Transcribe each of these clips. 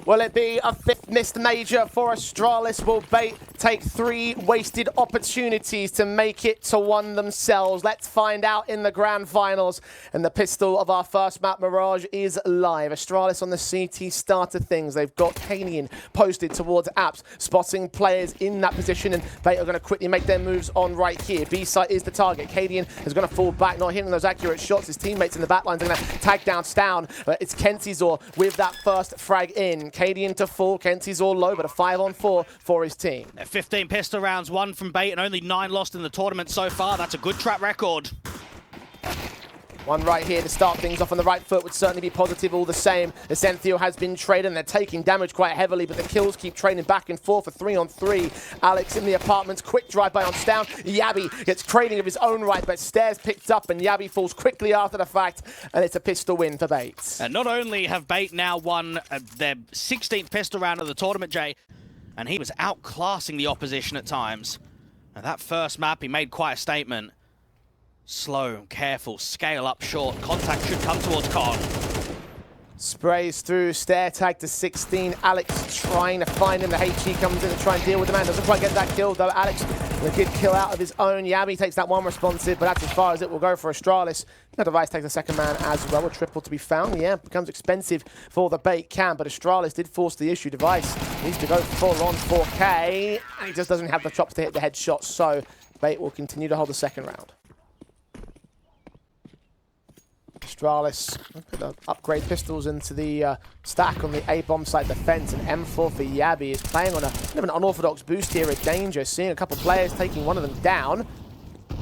Will it be a fifth missed major for Astralis? Will Bait take 3 wasted opportunities to make it to 1 themselves? Let's find out in the grand finals. And the pistol of our first map, Mirage, is live. Astralis on the CT start of things. They've got Kanian posted towards Apps, spotting players in that position, and Bait are going to quickly make their moves on right here. B site is the target. Kanian is going to fall back, not hitting those accurate shots. His teammates in the backlines are going to tag down Stown, but it's Kentizor with that first frag in. Kadian to fall, Kentizor low, but a 5-on-4 for his team. 15 pistol rounds, 1 from Bait, and only 9 lost in the tournament so far. That's a good track record. 1 right here to start things off on the right foot would certainly be positive all the same. Essenthiel has been traded and they're taking damage quite heavily, but the kills keep trading back and forth for 3-on-3. Alex in the apartments, quick drive-by on Stown. Yabi gets trading of his own right, but Stairs picked up and Yabi falls quickly after the fact, and it's a pistol win for Bait. And not only have Bait now won their 16th pistol round of the tournament, Jay, and he was outclassing the opposition at times. And that first map, he made quite a statement. Slow, careful, scale up short. Contact should come towards Con. Sprays through, stair tag to 16. Alex trying to find him. The HE comes in to try and deal with the man. Doesn't quite get that kill though. Alex with a good kill out of his own. Yabi takes that 1 responsive, but that's as far as it will go for Astralis. The Device takes the second man as well. A triple to be found. Yeah, becomes expensive for the Bait cam, but Astralis did force the issue. Device needs to go full on 4K, and he just doesn't have the chops to hit the headshot, so Bait will continue to hold the second round. Astralis upgrade pistols into the stack on the A-bomb site defense, and M4 for Yabi is playing on a bit of an unorthodox boost here at Danger, seeing a couple players taking 1 of them down.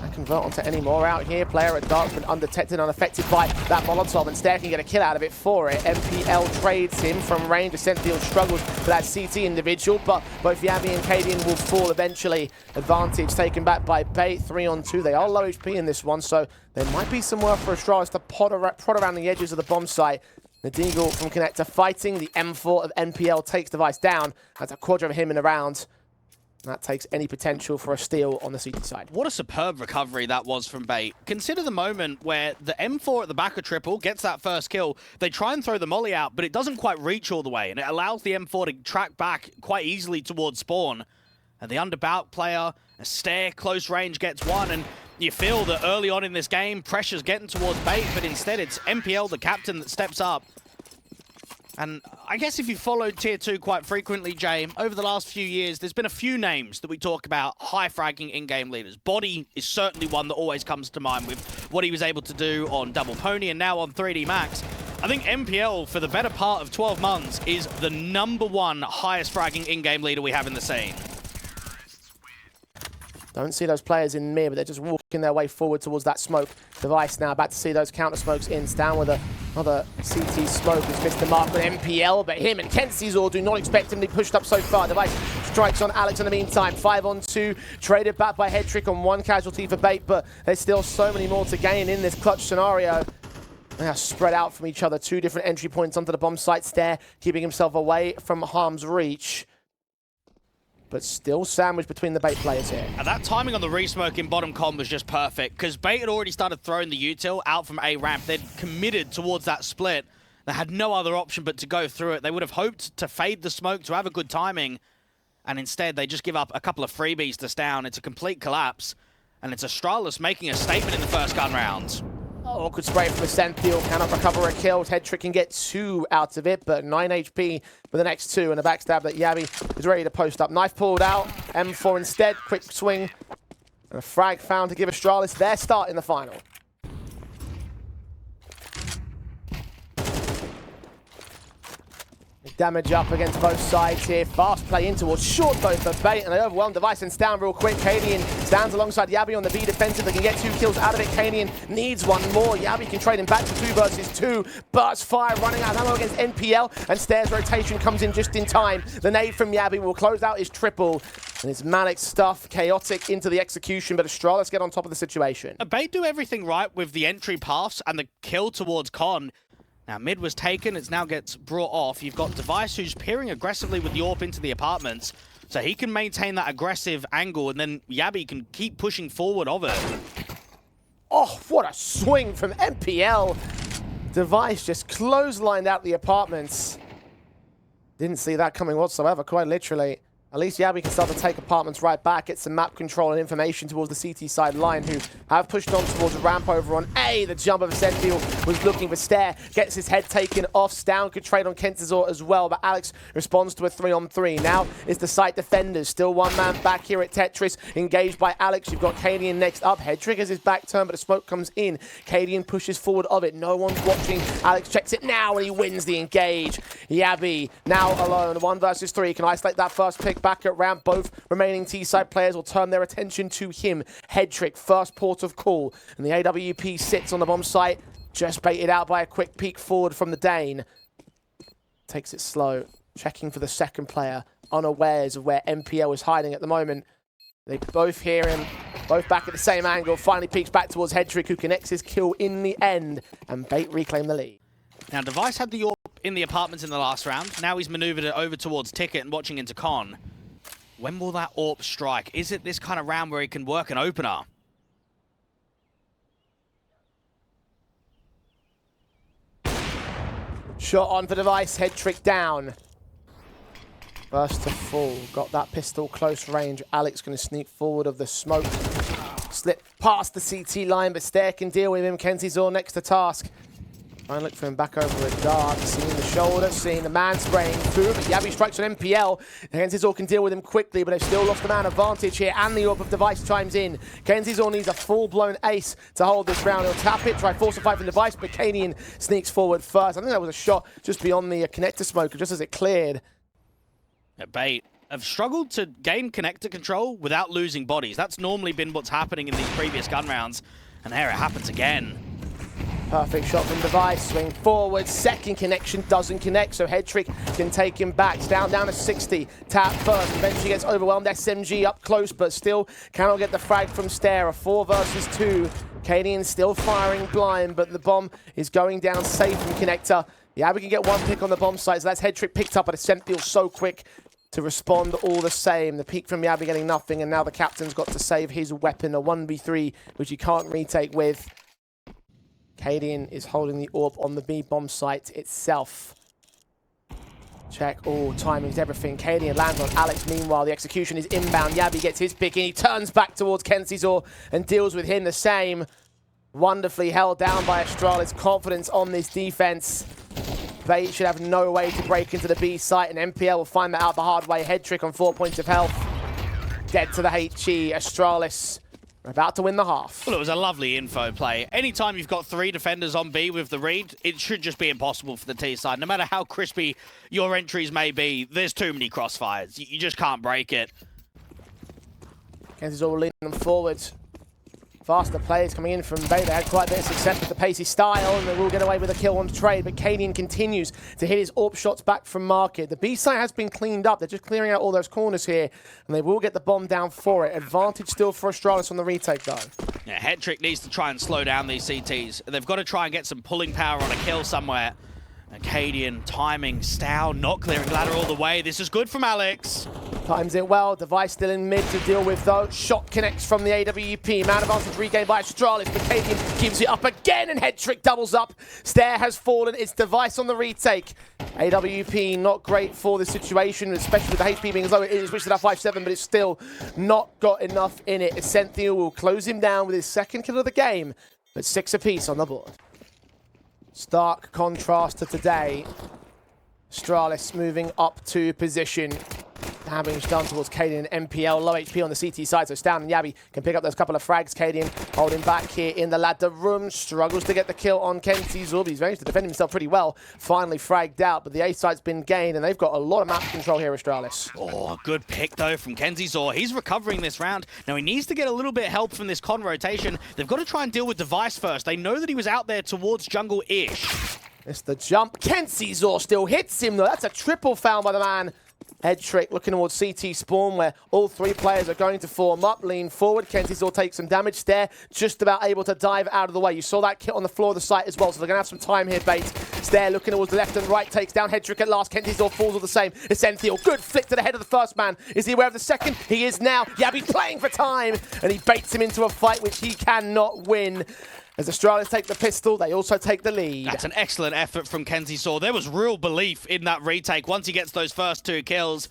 I convert onto any more out here. Player at Dark's been undetected, unaffected by that Molotov, and Stair can get a kill out of it for it. MPL trades him from range. Essenthiel struggles for that CT individual, but both Yabi and Kadian will fall eventually. Advantage taken back by Bait, 3-on-2. They are low HP in this one, so there might be some work for Astralis to prod around the edges of the bomb site. The Deagle from Connector fighting. The M4 of NPL takes Device down. That's a quadra of him in a round. That takes any potential for a steal on the CT side. What a superb recovery that was from Bait. Consider the moment where the M4 at the back of triple gets that first kill. They try and throw the molly out, but it doesn't quite reach all the way, and it allows the M4 to track back quite easily towards spawn. And the underbout player, a Stair, close range, gets 1, and you feel that early on in this game, pressure's getting towards Bait, but instead it's MPL, the captain, that steps up. And I guess if you followed Tier 2 quite frequently, Jay, over the last few years, there's been a few names that we talk about, high-fragging in-game leaders. Body is certainly one that always comes to mind with what he was able to do on Double Pony and now on 3D Max. I think MPL, for the better part of 12 months, is the #1 highest-fragging in-game leader we have in the scene. Don't see those players in mid, but they're just walking their way forward towards that smoke. Device now about to see those counter smokes in. Down with another CT smoke has missed the mark with MPL, but him and Kentizor do not expect him to be pushed up so far. Device strikes on Alex in the meantime. 5-on-2, traded back by Headtrick on 1 casualty for Bait, but there's still so many more to gain in this clutch scenario. They are spread out from each other. 2 different entry points onto the bomb site. Stair keeping himself away from harm's reach, but still sandwiched between the Bait players here. And that timing on the re-smoke in bottom com was just perfect, because Bait had already started throwing the util out from A ramp. They'd committed towards that split. They had no other option but to go through it. They would have hoped to fade the smoke to have a good timing, and instead they just give up a couple of freebies to Stown. It's a complete collapse, and it's Astralis making a statement in the first gun round. Oh, awkward spray from Essenthiel, cannot recover a kill. Headtrick can get 2 out of it, but 9 HP for the next 2, and a backstab that Yabi is ready to post up. Knife pulled out, M4 instead, quick swing, and a frag found to give Astralis their start in the final. Damage up against both sides here. Fast play in towards short though for Bait, and they overwhelm Device and Stown real quick. Kanian stands alongside Yabi on the B defensive. They can get 2 kills out of it. Kanian needs 1 more. Yabi can trade him back to 2 versus 2. Burst fire running out of ammo against NPL, and Stair's rotation comes in just in time. The nade from Yabi will close out his triple, and it's Malik's stuff. Chaotic into the execution, but Astralis get on top of the situation. Bait do everything right with the entry paths and the kill towards Con. Now, mid was taken, it now gets brought off. You've got Device who's peering aggressively with the AWP into the apartments, so he can maintain that aggressive angle, and then Yabi can keep pushing forward of it. Oh, what a swing from MPL. Device just clotheslined out the apartments. Didn't see that coming whatsoever, quite literally. At least Yabby can start to take apartments right back, get some map control and information towards the CT side line, who have pushed on towards a ramp over on A. The jump of Senfield was looking for Stair, gets his head taken off. Stown could trade on Kentizor as well, but Alex responds to a 3-on-3. Now it's the site defenders, still one man back here at Tetris, engaged by Alex. You've got Cadian next up. Head triggers his back turn, but the smoke comes in. Cadian pushes forward of it. No one's watching. Alex checks it now, and he wins the engage. Yabby now alone, 1 versus 3. Can isolate that first pick back at ramp. Both remaining T-side players will turn their attention to him. Head trick, first port of call. And the AWP sits on the bomb site, just baited out by a quick peek forward from the Dane. Takes it slow, checking for the second player, unawares of where MPL is hiding at the moment. They both hear him, both back at the same angle. Finally peeks back towards Head trick, who connects his kill in the end. And Bait reclaim the lead. Now, Device had the AWP in the apartments in the last round. Now he's maneuvered it over towards Ticket and watching into Con. When will that AWP strike? Is it this kind of round where he can work an opener? Shot on for Device, Head trick down. First to fall, got that pistol close range. Alex going to sneak forward of the smoke. Slip past the CT line, but Stair can deal with him. Kentizor next to task. Try and look for him back over at dark. Seeing the shoulder, seeing the man spraying through. But Yabby strikes on MPL. Kentizor can deal with him quickly, but they've still lost the man advantage here. And the AWP of Device chimes in. Kentizor needs a full-blown ace to hold this round. He'll tap it, try force a fight from Device, but Cadian sneaks forward first. I think that was a shot just beyond the connector smoker, just as it cleared. Bait have struggled to gain connector control without losing bodies. That's normally been what's happening in these previous gun rounds. And there it happens again. Perfect shot from Device, swing forward, second connection doesn't connect, so Head trick can take him back. Down to 60, tap first, eventually gets overwhelmed, SMG up close, but still cannot get the frag from Stair. A 4 versus 2, Cadian still firing blind, but the bomb is going down safe from connector. Yeah, we can get one pick on the bomb site, so that's Head trick picked up, but Ascent feels so quick to respond all the same. The peek from Yabby getting nothing, and now the captain's got to save his weapon, a 1v3, which he can't retake with. Cadian is holding the AWP on the B bomb site itself. Check, timing's everything. Cadian lands on Alex. Meanwhile, the execution is inbound. Yabby gets his pick and he turns back towards Kentizor and deals with him the same. Wonderfully held down by Astralis. Confidence on this defense. Bait should have no way to break into the B site, and MPL will find that out the hard way. Head trick on 4 points of health. Dead to the HE. Astralis about to win the half. Well, it was a lovely info play. Anytime you've got 3 defenders on B with the read, it should just be impossible for the T side. No matter how crispy your entries may be, there's too many crossfires. You just can't break it. Kentizor will lead them forward. Faster players coming in from Bay. They had quite a bit of success with the pacey style, and they will get away with a kill on trade, but Cadian continues to hit his AWP shots back from market. The B site has been cleaned up. They're just clearing out all those corners here, and they will get the bomb down for it. Advantage still for Astralis on the retake, though. Yeah, Head trick needs to try and slow down these CTs. They've got to try and get some pulling power on a kill somewhere. Cadian timing, Stow not clearing ladder all the way. This is good from Alex. Times it well. Device still in mid to deal with, though. Shot connects from the AWP. Man advantage regained by Astralis, but Cadian gives it up again, and Head trick doubles up. Stair has fallen. It's Device on the retake. AWP not great for the situation, especially with the HP being as low as it is, which is at 5-7, but it's still not got enough in it. Ascenthiel will close him down with his second kill of the game, but 6 apiece on the board. Stark contrast to today. Astralis moving up to position. Damage done towards Cadian and MPL. Low HP on the CT side, so Stown and Yabby can pick up those couple of frags. Cadian holding back here in the ladder room. Struggles to get the kill on Kentizor. He's managed to defend himself pretty well. Finally fragged out, but the A site's been gained, and they've got a lot of map control here, Astralis. Oh, good pick, though, from Kentizor. He's recovering this round. Now, he needs to get a little bit of help from this con rotation. They've got to try and deal with Device first. They know that he was out there towards jungle-ish. It's the jump. Kentizor still hits him, though. That's a triple foul by the man. Head trick looking towards CT spawn, where all 3 players are going to form up. Lean forward. Kentizor takes some damage. Stair just about able to dive out of the way. You saw that kit on the floor of the site as well, so they're going to have some time here, Bait. Stair looking towards the left and right, takes down Head trick at last. Kentizor falls all the same. Ascenthiel, good flick to the head of the first man. Is he aware of the second? He is now. Yabby playing for time, and he baits him into a fight which he cannot win. As Astralis take the pistol, they also take the lead. That's an excellent effort from Kenzie Saw. There was real belief in that retake once he gets those first 2 kills.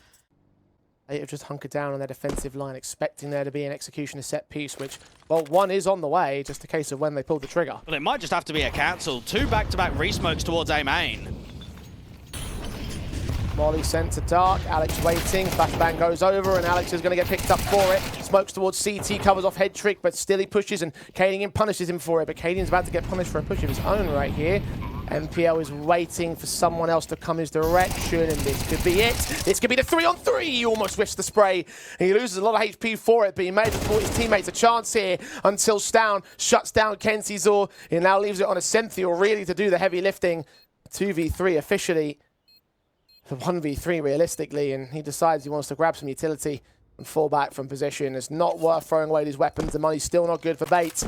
They have just hunkered down on their defensive line, expecting there to be an executioner set piece, which, well, one is on the way, just a case of when they pull the trigger. Well, it might just have to be a cancel. 2 back-to-back re-smokes towards A main. Molly sent to Dark, Alex waiting, flashbang goes over and Alex is going to get picked up for it. Smokes towards CT, covers off head trick, but still he pushes and Cadian punishes him for it, but Cadian's about to get punished for a push of his own right here. MPL is waiting for someone else to come his direction, and this could be it. This could be the 3-on-3. He almost whiffs the spray. And he loses a lot of HP for it, but he may have bought his teammates a chance here until Stown shuts down Kenzie Zor. He now leaves it on a Senthiel really to do the heavy lifting. 2v3 officially. The 1v3 realistically, and he decides he wants to grab some utility and fall back from position. It's not worth throwing away these weapons. The money's still not good for Bait.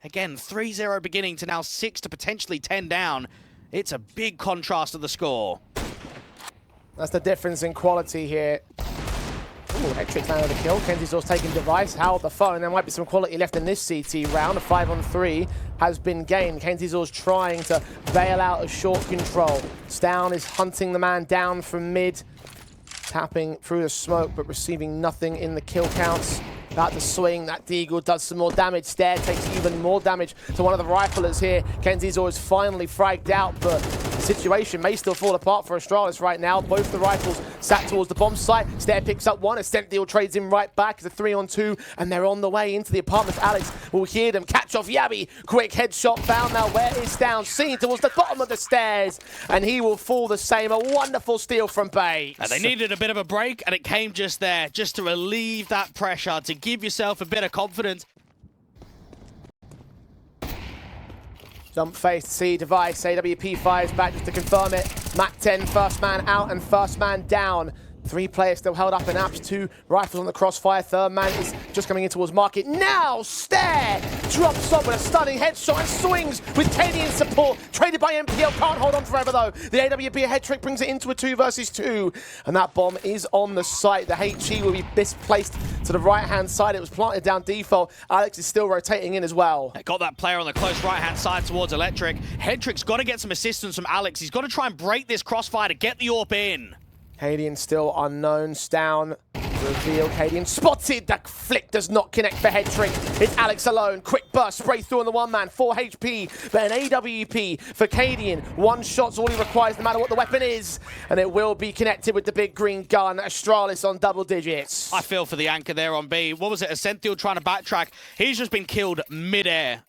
Again, 3-0 beginning to now 6 to potentially 10 down. It's a big contrast to the score. That's the difference in quality here. Ooh, Hectrix landed a kill. Kenzie Zor's taking device, howled the phone. There might be some quality left in this CT round. A 5-on-3 has been gained. Kenzie Zor's trying to bail out a short control. Stown is hunting the man down from mid, tapping through the smoke, but receiving nothing in the kill counts. About to swing, that Deagle does some more damage. Stair takes even more damage to one of the riflers here. Kenzie Zor is finally fragged out, but the situation may still fall apart for Astralis right now. Both the rifles sat towards the bomb site. Stair picks up one, Ascent trades him right back. It's a 3-on-2, and they're on the way into the apartments. Alex will hear them catch off Yabby. Quick headshot found now. Where is Stown? Seen towards the bottom of the stairs, and he will fall the same. A wonderful steal from Bates. And they needed a bit of a break, and it came just there, just to relieve that pressure, to give yourself a bit of confidence. Jump face, C device, AWP fires back just to confirm it. Mac 10, first man out and first man down. 3 players still held up in apps, 2 rifles on the crossfire. Third man is just coming in towards market. Now, Stair drops up with a stunning headshot and swings with Cadian support. Traded by MPL, can't hold on forever though. The AWP head trick brings it into a 2 versus 2. And that bomb is on the site. The HE will be misplaced to the right-hand side. It was planted down default. Alex is still rotating in as well. Got that player on the close right-hand side towards Electric. Headtrick's got to get some assistance from Alex. He's got to try and break this crossfire to get the AWP in. Cadian still unknown. Stown reveal. Cadian spotted. That flick does not connect for Headtrick. It's Alex alone. Quick burst. Spray through on the one man. 4 HP. But an AWP for Cadian. 1 shot's all he requires no matter what the weapon is. And it will be connected with the big green gun. Astralis on double digits. I feel for the anchor there on B. What was it? Ascential trying to backtrack. He's just been killed mid-air.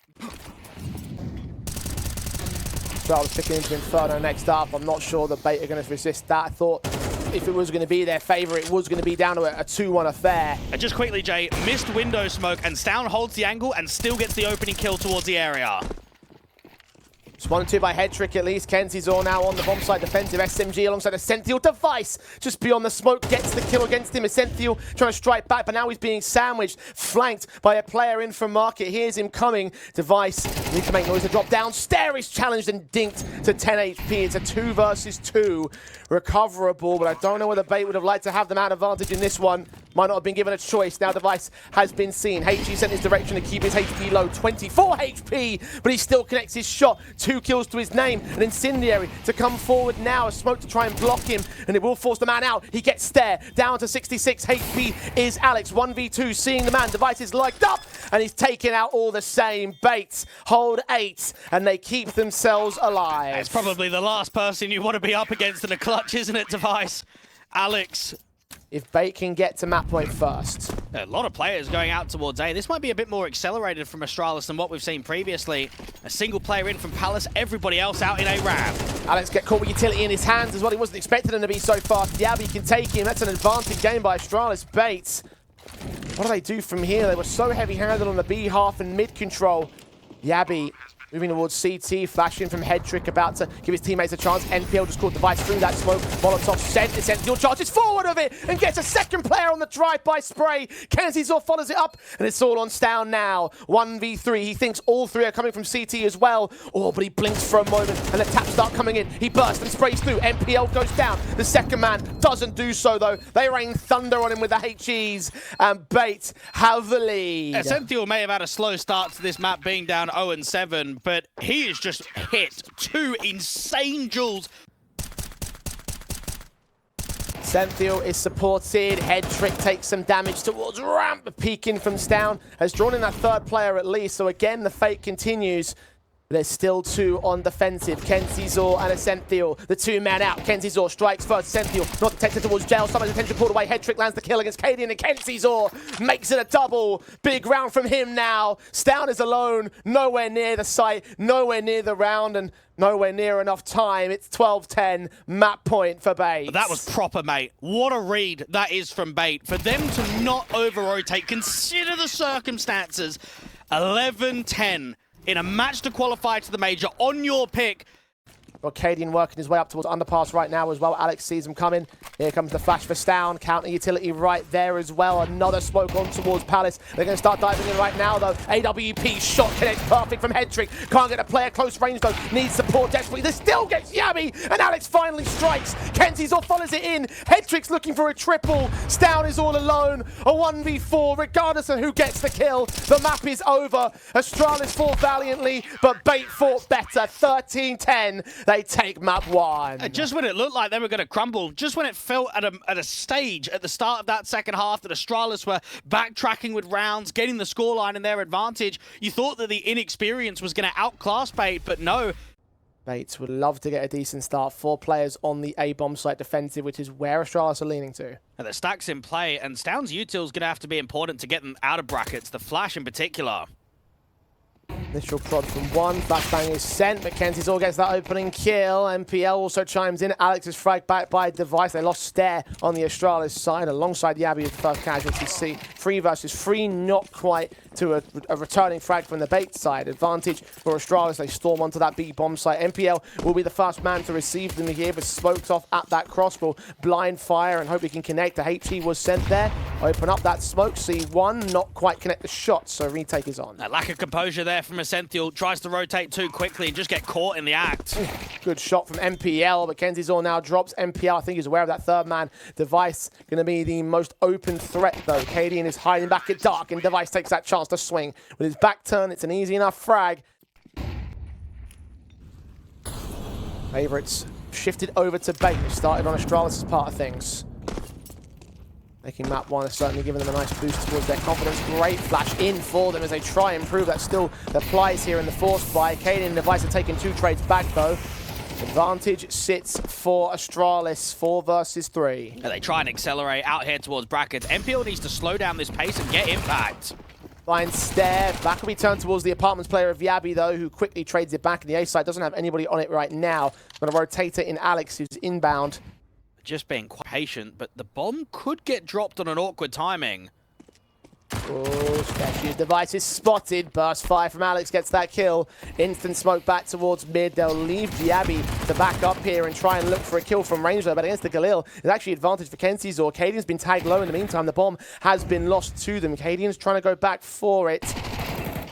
Astralis picking into Inferno next up. I'm not sure the Bait are going to resist that. I thought if it was going to be their favour, it was going to be down to a 2-1 affair. And just quickly, Jay, missed window smoke, and Stown holds the angle and still gets the opening kill towards the area. It's 1-2 by Headtrick at least. Kenzie Zor now on the bomb side defensive. SMG alongside Ascential device. Just beyond the smoke, gets the kill against him. Ascential trying to strike back, but now he's being sandwiched, flanked by a player in from market. Here's him coming. Device needs to make noise to drop down. Stair is challenged and dinked to 10 HP. It's a 2 versus 2. Recoverable, but I don't know whether Bait would have liked to have them out advantage in this one. Might not have been given a choice. Now Device has been seen. HE sent his direction to keep his HP low. 24 HP, but he still connects his shot. 2 kills to his name. An Incendiary to come forward now. A smoke to try and block him, and it will force the man out. He gets Stair. Down to 66 HP is Alex. 1v2, seeing the man. Device is locked up, and he's taken out all the same. Baits hold 8, and they keep themselves alive. It's probably the last person you want to be up against in a clutch, isn't it, Device? Alex. If Bait can get to map point first. A lot of players going out towards A. This might be a bit more accelerated from Astralis than what we've seen previously. A single player in from Palace, everybody else out in a ramp. Alex get caught with utility in his hands as well. He wasn't expecting him to be so fast. Yabby can take him. That's an advantage game by Astralis. Bates. What do they do from here? They were so heavy-handed on the B half and mid control. Yabby Moving towards CT, flashing from Headtrick, about to give his teammates a chance. NPL just caught Device through that smoke. Molotov sent, Essential charges forward of it and gets a second player on the drive-by spray. Kenzizor follows it up, and it's all on Stown now. 1v3, he thinks all three are coming from CT as well. Oh, but he blinks for a moment, and the taps start coming in. He bursts and sprays through. NPL goes down. The second man doesn't do so, though. They rain thunder on him with the HEs, and Bait have the lead. Essential may have had a slow start to this map, being down 0-7, but he has just hit two insane jewels. Senthiel is supported. Headtrick takes some damage towards ramp. Peeking from Stown has drawn in that third player at least. So again, the fate continues. There's still two on defensive. Kenzizor and Essential, the two men out. Kenzizor strikes first. Essential not detected towards jail. Someone's attention pulled away. Headtrick lands the kill against Cadian, and Kenzizor makes it a double. Big round from him now. Stown is alone, nowhere near the site, nowhere near the round, and nowhere near enough time. It's 12-10, map point for Bait. That was proper, mate. What a read that is from Bait. For them to not over-rotate, consider the circumstances. 11-10. In a match to qualify to the major, on your pick. Got Cadian working his way up towards underpass right now as well. Alex sees him coming. Here comes the flash for Stown. Counter utility right there as well. Another smoke on towards Palace. They're going to start diving in right now, though. AWP shot connects perfect from Headtrick. Can't get a player close range, though. Needs support desperately. This still gets Yabby, and Alex finally strikes. Kenzizor follows it in. Headtrick's looking for a triple. Stown is all alone. A 1v4, regardless of who gets the kill. The map is over. Astralis fought valiantly, but Bait fought better. 13-10. They take map one. Just when it looked like they were going to crumble, just when it felt at a stage at the start of that second half that Astralis were backtracking with rounds, getting the scoreline in their advantage, you thought that the inexperience was going to outclass Bait, but no. Bates would love to get a decent start. 4 players on the A-bomb site defensive, which is where Astralis are leaning to. And the stack's in play, and Stown's util is going to have to be important to get them out of brackets, the flash in particular. Initial prod from one, flashbang is sent, but Kenzizor gets that opening kill. MPL also chimes in. Alex is fragged back by Device. They lost Stare on the Astralis side alongside Yabby with first casualty. See, 3 versus 3, not quite to a returning frag from the Bait side. Advantage for Astralis. They storm onto that B bomb site. MPL will be the first man to receive them here, but smoked off at that cross. Will blind fire and hope he can connect. The HE was sent there. Open up that smoke. C1, not quite connect the shot, so retake is on. That lack of composure there from Essential, tries to rotate too quickly and just get caught in the act. Good shot from MPL, but Kenzizor now drops. MPL, I think he's aware of that third man. Device going to be the most open threat, though. Cadian is hiding back at dark, and Device takes that chance to swing. With his back turn, it's an easy enough frag. Favorites shifted over to Bait, who started on Astralis' part of things. Making map one has certainly given them a nice boost towards their confidence. Great flash in for them as they try and prove that still applies here in the force buy. Cadian and Device are taking 2 trades back, though. Advantage sits for Astralis, 4 versus 3. And they try and accelerate out here towards brackets. MPL needs to slow down this pace and get impact. Fine Stare. Back will be turned towards the apartments player of Yabby, though, who quickly trades it back. And the A side doesn't have anybody on it right now. Going to rotate it in Alex, who's inbound. Just being quite patient, but the bomb could get dropped on an awkward timing. Oh, Sketchy Device is spotted. Burst fire from Alex gets that kill. Instant smoke back towards mid. They'll leave Yabby to back up here and try and look for a kill from range there. But against the Galil, it's actually advantage for Kenzizor. Cadian's been tagged low in the meantime. The bomb has been lost to them. Cadian's trying to go back for it.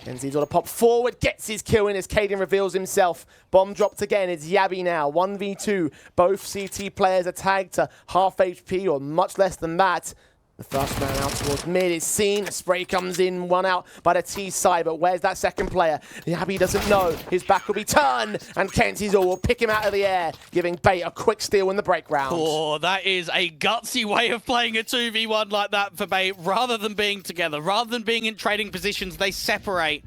Kenzizor to pop forward, gets his kill in as Cadian reveals himself. Bomb dropped again, it's Yabby now, 1v2. Both CT players are tagged to half HP or much less than that. The first man out towards mid is seen. A spray comes in, one out by the T side, but where's that second player? Yabby doesn't know. His back will be turned, and Kenzizor will pick him out of the air, giving Bait a quick steal in the break round. Oh, that is a gutsy way of playing a 2v1 like that for Bait. Rather than being together, rather than being in trading positions, they separate.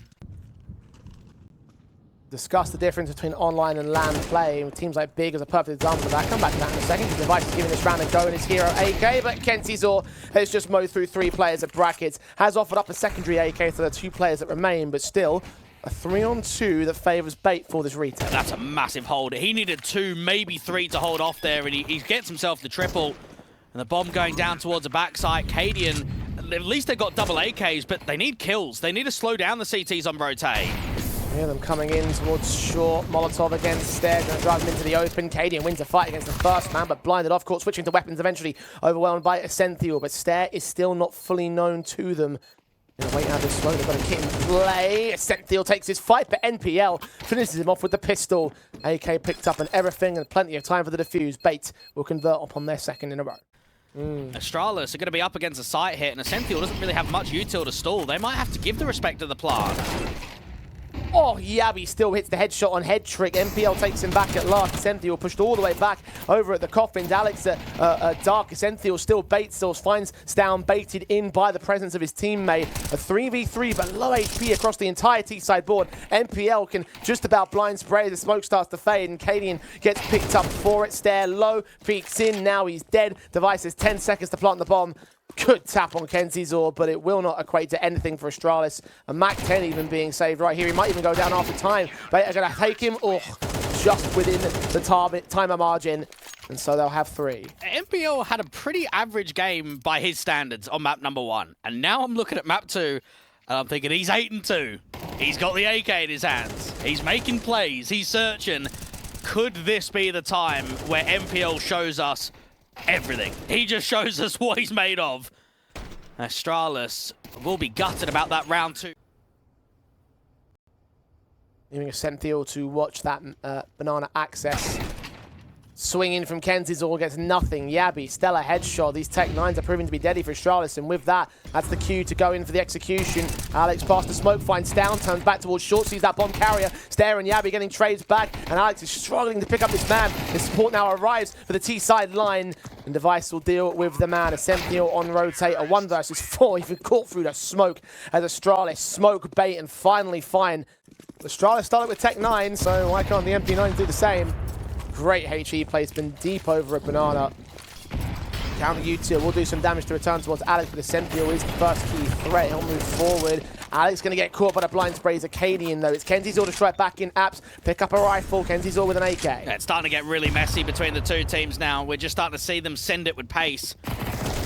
Discuss the difference between online and LAN play. Teams like Big is a perfect example of that. Come back to that in a second. The Device is giving this round a go in his hero AK, but Kenzizor has just mowed through 3 players at brackets. Has offered up a secondary AK to the 2 players that remain, but still a 3-on-2 that favours Bait for this retake. That's a massive hold. He needed 2, maybe 3 to hold off there, and he gets himself the triple. And the bomb going down towards the backside. Cadian, at least they got double AKs, but they need kills. They need to slow down the CTs on rotate. Hear them coming in towards short. Molotov against Stair, going to drive him into the open. Cadian wins a fight against the first man, but blinded off court, switching to weapons eventually, overwhelmed by Essential. But Stair is still not fully known to them. Wait out this slow, they've got a kit in play. Essential takes his fight, but NPL finishes him off with the pistol. AK picked up and everything, and plenty of time for the defuse. Bait will convert upon their second in a row. Astralis are going to be up against a site hit, and Essential doesn't really have much util to stall. They might have to give the respect to the plant. Oh, Yabi still hits the headshot on head trick. MPL takes him back at last. Essential pushed all the way back over at the coffins. Alex Dark. Essential still baits, still finds Stown baited in by the presence of his teammate. A 3v3, but low HP across the entire T-side board. MPL can just about blind spray. The smoke starts to fade, and Cadian gets picked up for it. Stair low, peeks in. Now he's dead. Device has 10 seconds to plant the bomb. Good tap on Kenzie's Orb, but it will not equate to anything for Astralis. A Mac 10 even being saved right here. He might even go down after time. They are going to take him, just within the timer margin. And so they'll have 3. MPL had a pretty average game by his standards on map number 1. And now I'm looking at map 2, and I'm thinking he's 8-2. He's got the AK in his hands. He's making plays. He's searching. Could this be the time where MPL shows us everything? He just shows us what he's made of. Astralis will be gutted about that round 2. Leaving Essential to watch that banana access. Swinging from Kenzie's All gets nothing. Yabi, stellar headshot. These Tech 9s are proving to be deadly for Astralis, and with that, that's the cue to go in for the execution. Alex past the smoke, finds Down, turns back towards short, sees that bomb carrier. Stair and Yabi getting trades back, and Alex is struggling to pick up this man. His support now arrives for the T-side line, and Device will deal with the man. Essential on rotate, a 1 versus 4, even caught through the smoke as Astralis smoke bait and finally find. Astralis started with Tech 9, so why can't the MP9 do the same? Great HE placement deep over at Banana. Counter util will do some damage to return towards Alex, but Essential is the first key threat. He'll move forward. Alex going to get caught by the blind sprays. Acadian though. It's Kenzie's All to strike back in Apps. Pick up a rifle. Kenzie's All with an AK. Yeah, it's starting to get really messy between the two teams now. We're just starting to see them send it with pace.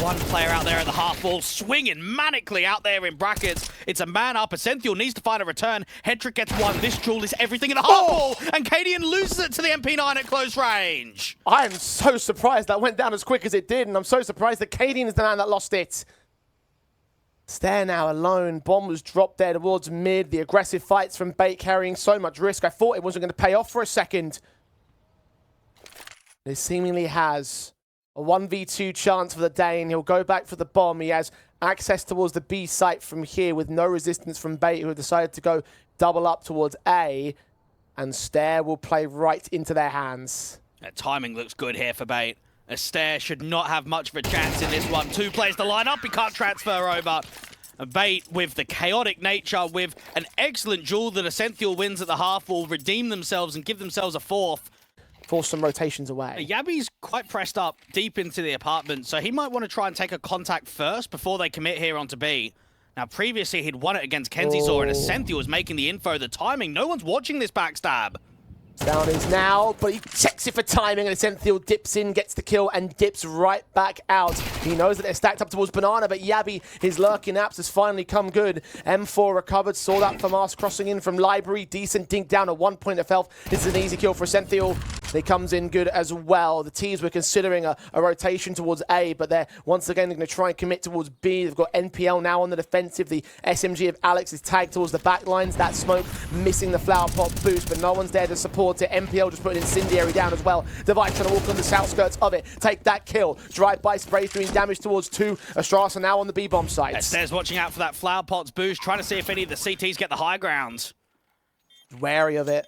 One player out there at the half wall, swinging manically out there in brackets. It's a man up. Essential needs to find a return. Headtrick gets one. This jewel is everything in the half wall, and Cadian loses it to the MP9 at close range. I am so surprised that went down as quick as it did, and I'm so surprised that Cadian is the man that lost it. Stair now alone. Bomb was dropped there towards mid. The aggressive fights from Bait carrying so much risk. I thought it wasn't going to pay off for a second. It seemingly has. A 1v2 chance for the Dane. He'll go back for the bomb. He has access towards the B site from here with no resistance from Bait, who have decided to go double up towards A. And Stair will play right into their hands. That timing looks good here for Bait. Stair should not have much of a chance in this one. 2 players to line up. He can't transfer over. Bait, with the chaotic nature, with an excellent duel that Essential wins at the half, will redeem themselves and give themselves a 4th. Force some rotations away. Yabi's quite pressed up deep into the apartment, so he might want to try and take a contact first before they commit here onto B. Now, previously, he'd won it against Kenzie's All, and Essential was making the info, the timing. No one's watching this backstab. Down is now, but he checks it for timing, and Essential dips in, gets the kill, and dips right back out. He knows that they're stacked up towards Banana, but Yabi, his lurking apps has finally come good. M4 recovered, saw that from us, crossing in from Library. Decent dink down at 1 point of health. This is an easy kill for Essential. He comes in good as well. The T's were considering a rotation towards A, but they're once again going to try and commit towards B. They've got NPL now on the defensive. The SMG of Alex is tagged towards the back lines. That smoke missing the flower pot boost, but no one's there to support it. MPL just put an incendiary down as well. Device trying to walk on the south skirts of it. Take that kill. Drive-by sprays doing damage towards 2. Astralis are now on the B-bomb site. Stairs watching out for that flower pot's boost, trying to see if any of the CTs get the high ground. Wary of it.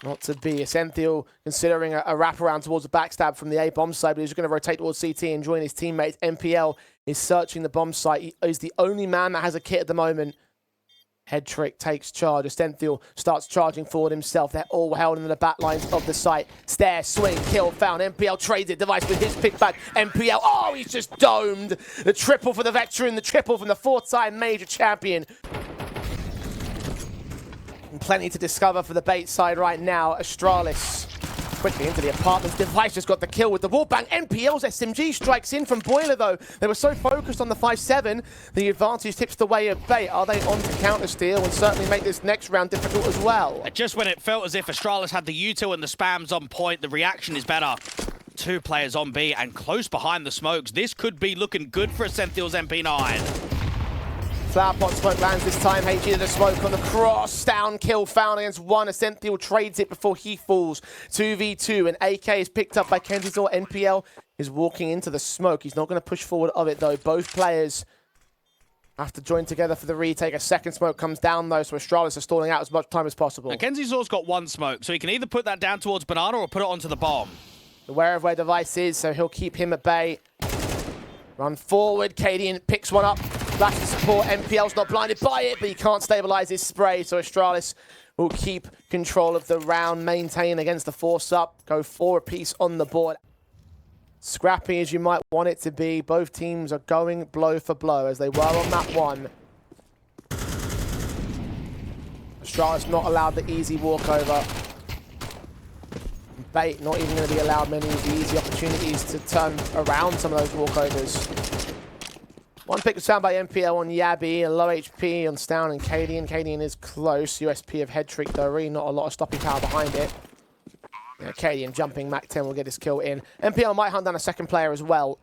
Not to be. Essential considering a wraparound towards the backstab from the A bomb side, but he's going to rotate towards CT and join his teammates. MPL is searching the bomb site. He is the only man that has a kit at the moment. Head trick takes charge. Essential starts charging forward himself. They're all held in the back lines of the site. Stair, swing, kill, found. MPL trades it. Device with his pick back. MPL, oh, he's just domed. The triple for the veteran, the triple from the 4-time major champion. And plenty to discover for the Bait side right now. Astralis quickly into the apartments. Device just got the kill with the wall bang. NPL's SMG strikes in from Boiler, though. They were so focused on the 5-7. The advantage tips the way of Bait. Are they on to counter-steal and certainly make this next round difficult as well? Just when it felt as if Astralis had the util and the spams on point, the reaction is better. 2 players on B and close behind the smokes. This could be looking good for Ascenthial's MP9. Flower pot smoke lands this time. HG to the smoke on the cross. Down kill found against one. Ascenthial trades it before he falls. 2v2 and AK is picked up by Kenzizor. NPL is walking into the smoke. He's not going to push forward of it though. Both players have to join together for the retake. A second smoke comes down though, so Astralis are stalling out as much time as possible. Kenzizor's got 1 smoke, so he can either put that down towards Banana or put it onto the bomb. Aware of where Device is, so he'll keep him at bay. Run forward. Cadian picks one up. Flash to support. NPL's not blinded by it, but he can't stabilize his spray, so Astralis will keep control of the round, maintain against the force up, go 4 apiece on the board. Scrappy as you might want it to be. Both teams are going blow for blow as they were on that one. Astralis not allowed the easy walkover. Bait not even going to be allowed many of the easy opportunities to turn around some of those walkovers. One pick was found by MPL on Yabby, a low HP on Stown and Cadian. Cadian is close. USP of head trick though, really not a lot of stopping power behind it. Cadian jumping, Mac 10 will get his kill in. MPL might hunt down a second player as well,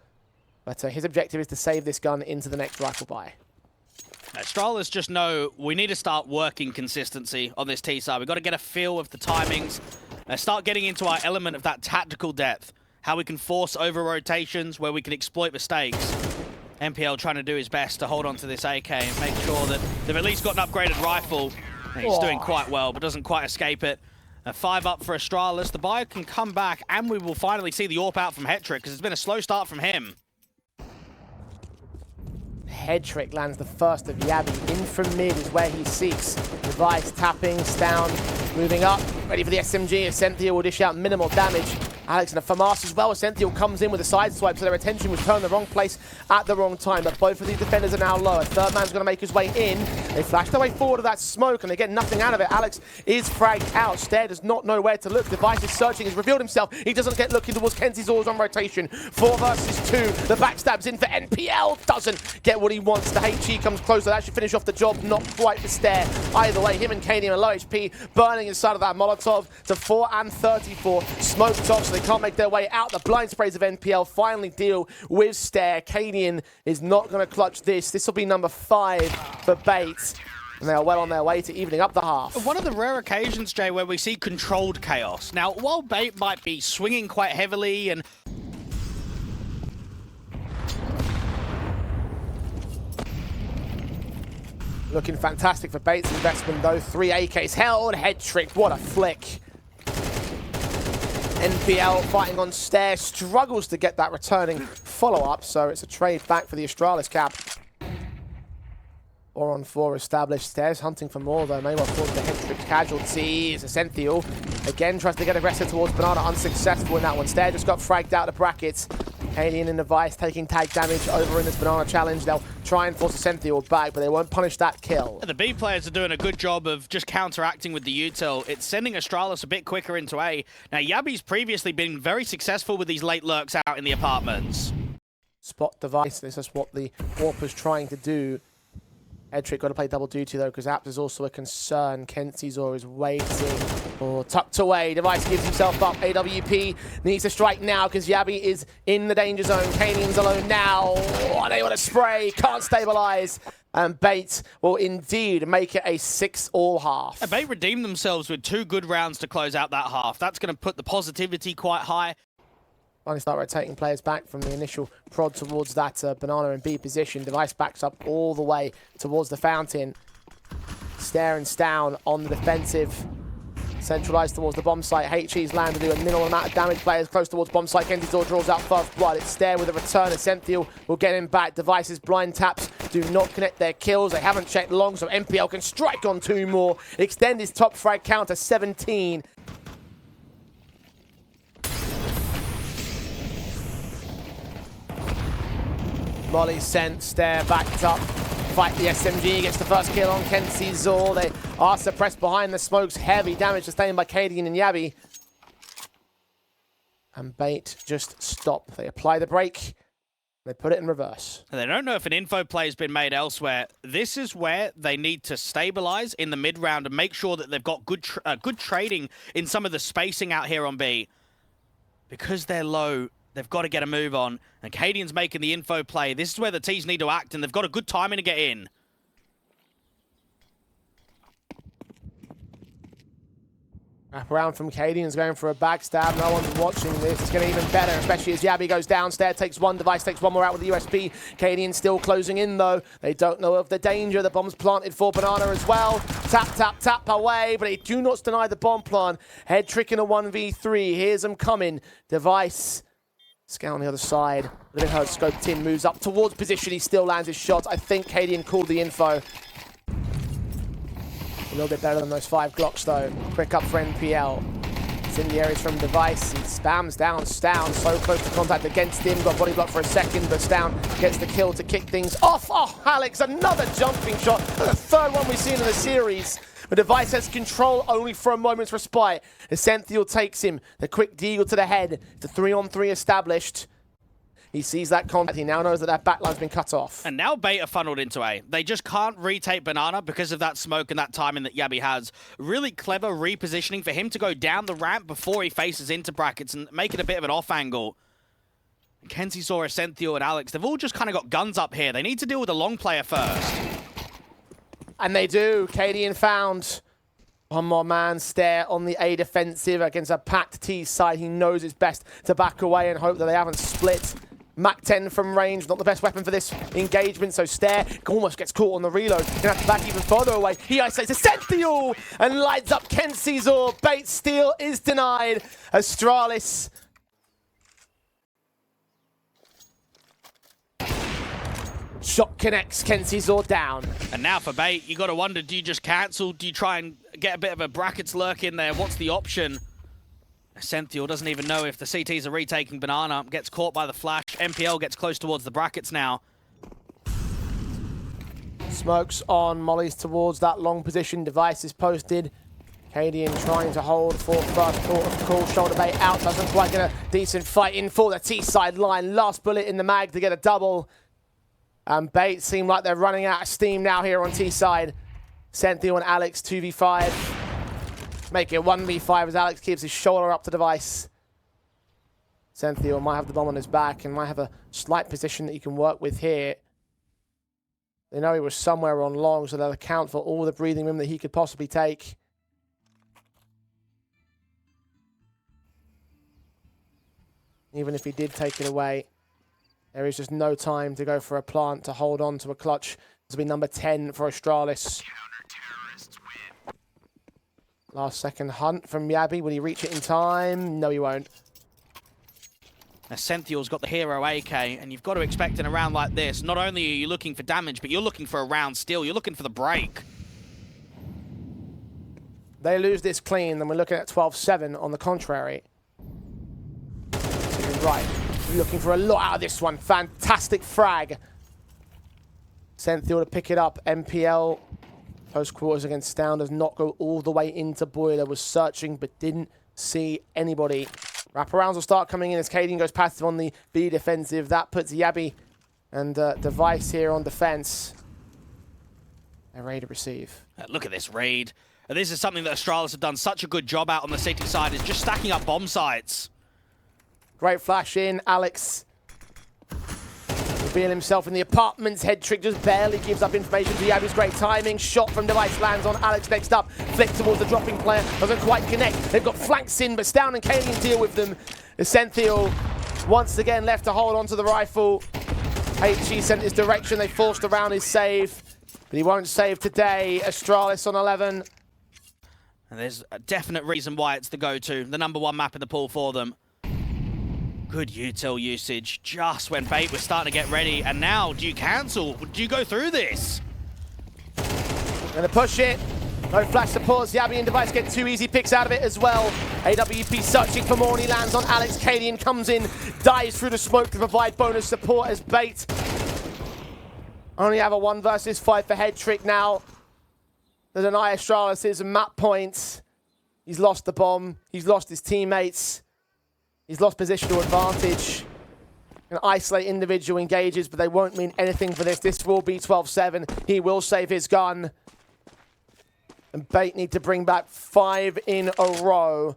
but his objective is to save this gun into the next rifle buy. Astralis just know we need to start working consistency on this T side. We've got to get a feel of the timings, start getting into our element of that tactical depth, how we can force over rotations, where we can exploit mistakes. MPL trying to do his best to hold on to this AK and make sure that they've at least got an upgraded rifle. And he's doing quite well, but doesn't quite escape it. A 5 up for Astralis. The buyer can come back, and we will finally see the AWP out from Hetrick, because it's been a slow start from him. Head trick lands the first of Yabby. In from mid is where he seeks. Device tapping, Stown moving up, ready for the SMG. Ascenthial will dish out minimal damage. Alex and a FAMAS as well. Ascenthial comes in with a side swipe, so their attention was turned the wrong place at the wrong time. But both of these defenders are now low. A third man's going to make his way in. They flash their way forward of that smoke, and they get nothing out of it. Alex is fragged out. Stair does not know where to look. Device is searching. He's revealed himself. He doesn't get looking towards Kenzizor's on rotation. 4 versus 2. The backstab's in for NPL. Doesn't get what he wants. The HE comes closer. That should finish off the job. Not quite for Stair. Either way, him and Cadian are low HP. Burning inside of that Molotov to 4 and 34. Smoked off, so they can't make their way out. The blind sprays of NPL finally deal with Stair. Cadian is not going to clutch this. This will be number 5 for Bait. And they are well on their way to evening up the half. One of the rare occasions, Jay, where we see controlled chaos. Now, while Bait might be swinging quite heavily and looking fantastic for Bait's investment though. 3 AKs held. Head trick. What a flick. NPL fighting on Stair, struggles to get that returning follow-up, so it's a trade back for the Astralis cap. 4 on 4 established. Stairs hunting for more though. May well fall to the head trick casualties. Ascenthial again tries to get aggressive towards Banana, unsuccessful in that one. Stair just got fragged out of brackets. Cadian and Device taking tag damage over in this Banana challenge. They'll try and force Ascenthial back, but they won't punish that kill. The B players are doing a good job of just counteracting with the util. It's sending Astralis a bit quicker into A. Now, Yabby's previously been very successful with these late lurks out in the apartments. Spot Device. This is what the Warper's trying to do. Headtrick got to play double duty though, because Apps is also a concern. Kenzizor is waiting or tucked away. Device gives himself up. AWP needs to strike now because Yabby is in the danger zone. Canian's alone now. Unable to spray, can't stabilize. And Bait will indeed make it a 6-all half. Bait redeemed themselves with 2 good rounds to close out that half. That's going to put the positivity quite high. Finally start rotating players back from the initial prod towards that Banana and B position. Device backs up all the way towards the fountain. Stair and Stown on the defensive. Centralized towards the bomb site. HE's land to do a minimal amount of damage. Players close towards bomb site. Kenzizor draws out first blood. It's Stair with a return. Ascenthial will get him back. Device's blind taps do not connect their kills. They haven't checked long, so MPL can strike on 2 more. Extend his top frag count to 17. Molly sent, Stair backed up, fight the SMG, gets the first kill on Kenzizor. They are suppressed behind the smokes, heavy damage sustained by Cadian and Yabby. And Bait just stop. They apply the brake. They put it in reverse. They don't know if an info play has been made elsewhere. This is where they need to stabilize in the mid-round and make sure that they've got good trading in some of the spacing out here on B. Because they're low, they've got to get a move on. And Cadian's making the info play. This is where the T's need to act, and they've got a good timing to get in. Wrap around from Cadian's going for a backstab. No one's watching this. It's going to even better, especially as Yabby goes downstairs, takes one device, takes one more out with the USP. Cadian still closing in, though. They don't know of the danger. The bomb's planted for Banana as well. Tap, tap, tap away, but they do not deny the bomb plant. Head trick in a 1v3. Here's them coming. Device. Scout on the other side. Living Herd scoped in, moves up towards position. He still lands his shot. I think Cadian called the info. A little bit better than those 5 Glocks, though. Quick up for NPL. Incendiaries from Device. He spams down Stown. So close to contact against him. Got body block for a second, but Stown gets the kill to kick things off. Oh, Alex, another jumping shot. The third one we've seen in the series. But Device has control only for a moment's respite. Essential takes him. The quick deagle to the head. The 3-on-3 established. He sees that contact. He now knows that that backline's been cut off. And now Bait are funneled into A. They just can't retake Banana because of that smoke and that timing that Yabby has. Really clever repositioning for him to go down the ramp before he faces into brackets and make it a bit of an off angle. Kenzie saw Essential and Alex. They've all just kind of got guns up here. They need to deal with the long player first. And they do. Cadian found one more man stare on the A defensive against a packed T side. He knows it's best to back away and hope that they haven't split. Mach 10 from range, not the best weapon for this engagement, so Stare almost gets caught on the reload. Gonna have to back even further away. He isolates Essential and lights up Ken Caesar. Bait steal is denied. Astralis. Shot connects, Ken Caesar down. And now for Bait, you got to wonder, do you just cancel? Do you try and get a bit of a brackets lurk in there? What's the option? Essential doesn't even know if the CTs are retaking Banana. Gets caught by the flash. MPL gets close towards the brackets now. Smokes on, mollies towards that long position. Device is posted. Cadian trying to hold for first port of call. Shoulder Bait out. Doesn't quite get a decent fight in for the T-side line. Last bullet in the mag to get a double. And Bait seem like they're running out of steam now here on T-side. Senthil and Alex 2v5. Make it 1v5 as Alex keeps his shoulder up to Device. Senthil might have the bomb on his back and might have a slight position that he can work with here. They know he was somewhere on long, so they'll account for all the breathing room that he could possibly take. Even if he did take it away, there is just no time to go for a plant to hold on to a clutch. This will be number 10 for Astralis. Last second hunt from Yabby. Will he reach it in time? No, he won't. Essential's got the hero AK, and you've got to expect in a round like this, not only are you looking for damage, but you're looking for a round steal. You're looking for the break. They lose this clean, then we're looking at 12-7 on the contrary. Right. Looking for a lot out of this one. Fantastic frag. Senthil to pick it up. MPL. Close quarters against Stown does not go all the way into Boiler. Was searching but didn't see anybody. Wraparounds will start coming in as Cadian goes passive on the B defensive. That puts Yabby and Device here on defense. They're ready to receive. Look at this raid. This is something that Astralis have done such a good job out on the city side, is just stacking up bomb sites. Great flash in. Alex reveal himself in the apartments. Head trick just barely gives up information to Yabby's great timing. Shot from Device lands on Alex next up. Flick towards the dropping player. Doesn't quite connect. They've got flanks in, but Stown and Cadian deal with them. Essential once again left to hold onto the rifle. HG sent his direction. They forced around his save, but he won't save today. Astralis on 11. And there's a definite reason why it's the go-to. The number 1 map in the pool for them. Good util usage just when Bait was starting to get ready. And now, do you cancel? Do you go through this? Gonna push it. No flash supports. Yabby and Device get 2 easy picks out of it as well. AWP searching for more and he lands on Alex. Cadian comes in, dives through the smoke to provide bonus support as Bait only have a 1 versus 5 for Head Trick now. They deny Astralis' map points. He's lost the bomb. He's lost his teammates. He's lost positional advantage. Gonna isolate individual engages, but they won't mean anything for this. This will be 12-7. He will save his gun. And Bait need to bring back 5 in a row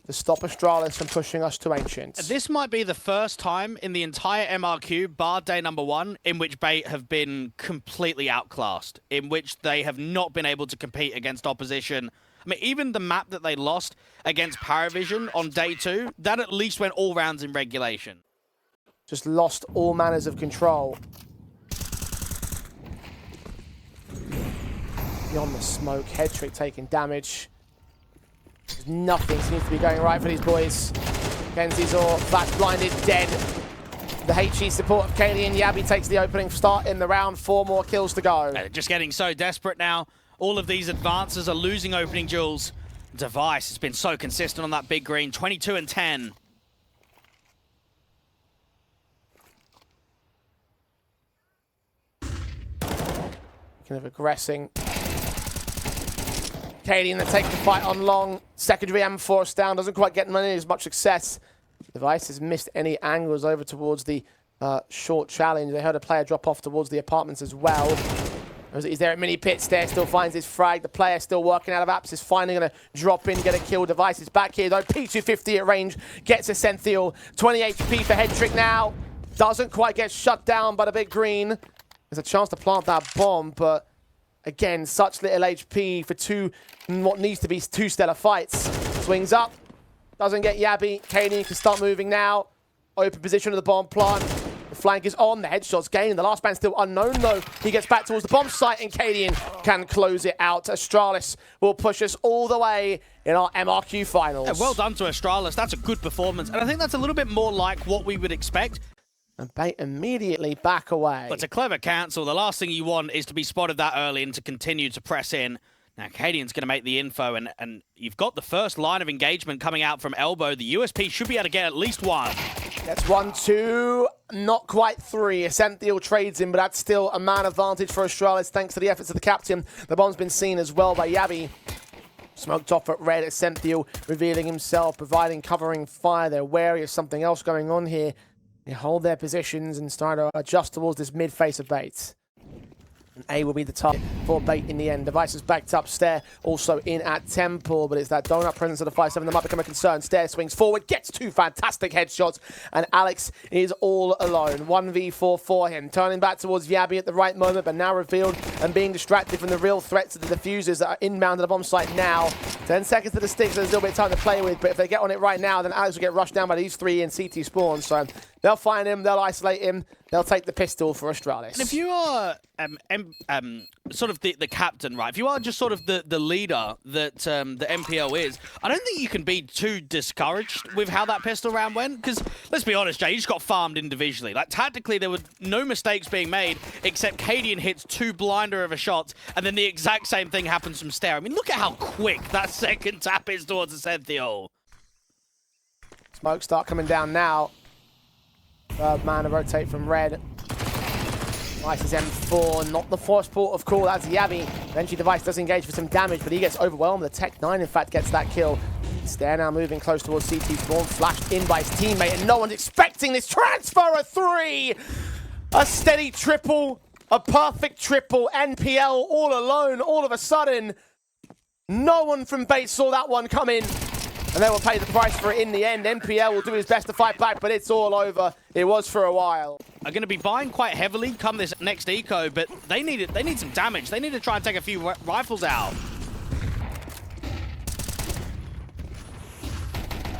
to stop Astralis from pushing us to Ancient. This might be the first time in the entire MRQ, bar day number 1, in which Bait have been completely outclassed, in which they have not been able to compete against opposition. I mean, even the map that they lost against Paravision on day 2, that at least went all rounds in regulation. Just lost all manners of control. Beyond the smoke, head trick taking damage. There's nothing seems to be going right for these boys. Kenzie's all flash blinded, dead. The HE support of Kaylee and Yabi takes the opening start in the round. 4 more kills to go. They're just getting so desperate now. All of these advances are losing opening duels. Device has been so consistent on that big green, 22 and 10. Kind of aggressing. Cadian that takes the fight on long. Secondary M4 down, doesn't quite get as much success. Device has missed any angles over towards the short challenge. They heard a player drop off towards the apartments as well. He's there at mini pits there, still finds his frag. The player still working out of apps is finally going to drop in, get a kill. Device is back here though. P250 at range, gets Essential. 20 HP for head trick now. Doesn't quite get shut down by the big green. There's a chance to plant that bomb, but again, such little HP for what needs to be 2 stellar fights. Swings up, doesn't get Yabi. Kadian can start moving now. Open position of the bomb plant. The flank is on, the headshot's gained. The last man still unknown though. He gets back towards the bomb site and Kadian can close it out. Astralis will push us all the way in our MRQ finals. Yeah, well done to Astralis. That's a good performance. And I think that's a little bit more like what we would expect. And Bait immediately back away. But it's a clever cancel. The last thing you want is to be spotted that early and to continue to press in. Now, Kadian's going to make the info, and you've got the first line of engagement coming out from Elbow. The USP should be able to get at least 1. That's 1, 2, not quite 3. Essential trades in, but that's still a man advantage for Astralis thanks to the efforts of the captain. The bomb's been seen as well by Yabi. Smoked off at red, Essential revealing himself, providing covering fire. They're wary of something else going on here. They hold their positions and start to adjust towards this mid-face of Bait. And A will be the target for Bait in the end. Device is backed up. Stair also in at Temple, but it's that donut presence of the 5-7 that might become a concern. Stair swings forward, gets 2 fantastic headshots, and Alex is all alone. 1v4 for him. Turning back towards Yabi at the right moment, but now revealed and being distracted from the real threats of the diffusers that are inbound to the bomb site now. 10 seconds to the sticks, so there's a little bit of time to play with, but if they get on it right now, then Alex will get rushed down by these 3 in CT spawn. So they'll find him, they'll isolate him, they'll take the pistol for Astralis. And if you are sort of the captain, right? If you are just sort of the leader that the MPL is, I don't think you can be too discouraged with how that pistol round went. Because let's be honest, Jay, you just got farmed individually. Like tactically, there were no mistakes being made, except Kadian hits 2 blinder of a shot, and then the exact same thing happens from Stair. I mean, look at how quick that second tap is towards Essential. Smoke start coming down now. Third man to rotate from red. Nice is M4, not the force port of call, that's Yabi. Eventually Device does engage for some damage, but he gets overwhelmed. The Tech 9 in fact gets that kill. Stair now moving close towards CT spawn, flashed in by his teammate, and no one's expecting this transfer. A 3! A steady triple, a perfect triple. NPL all alone, all of a sudden. No one from Bait saw that one come in. And they will pay the price for it in the end. NPL will do his best to fight back, but it's all over. It was for a while. Are going to be buying quite heavily come this next eco, but they need some damage. They need to try and take a few rifles out.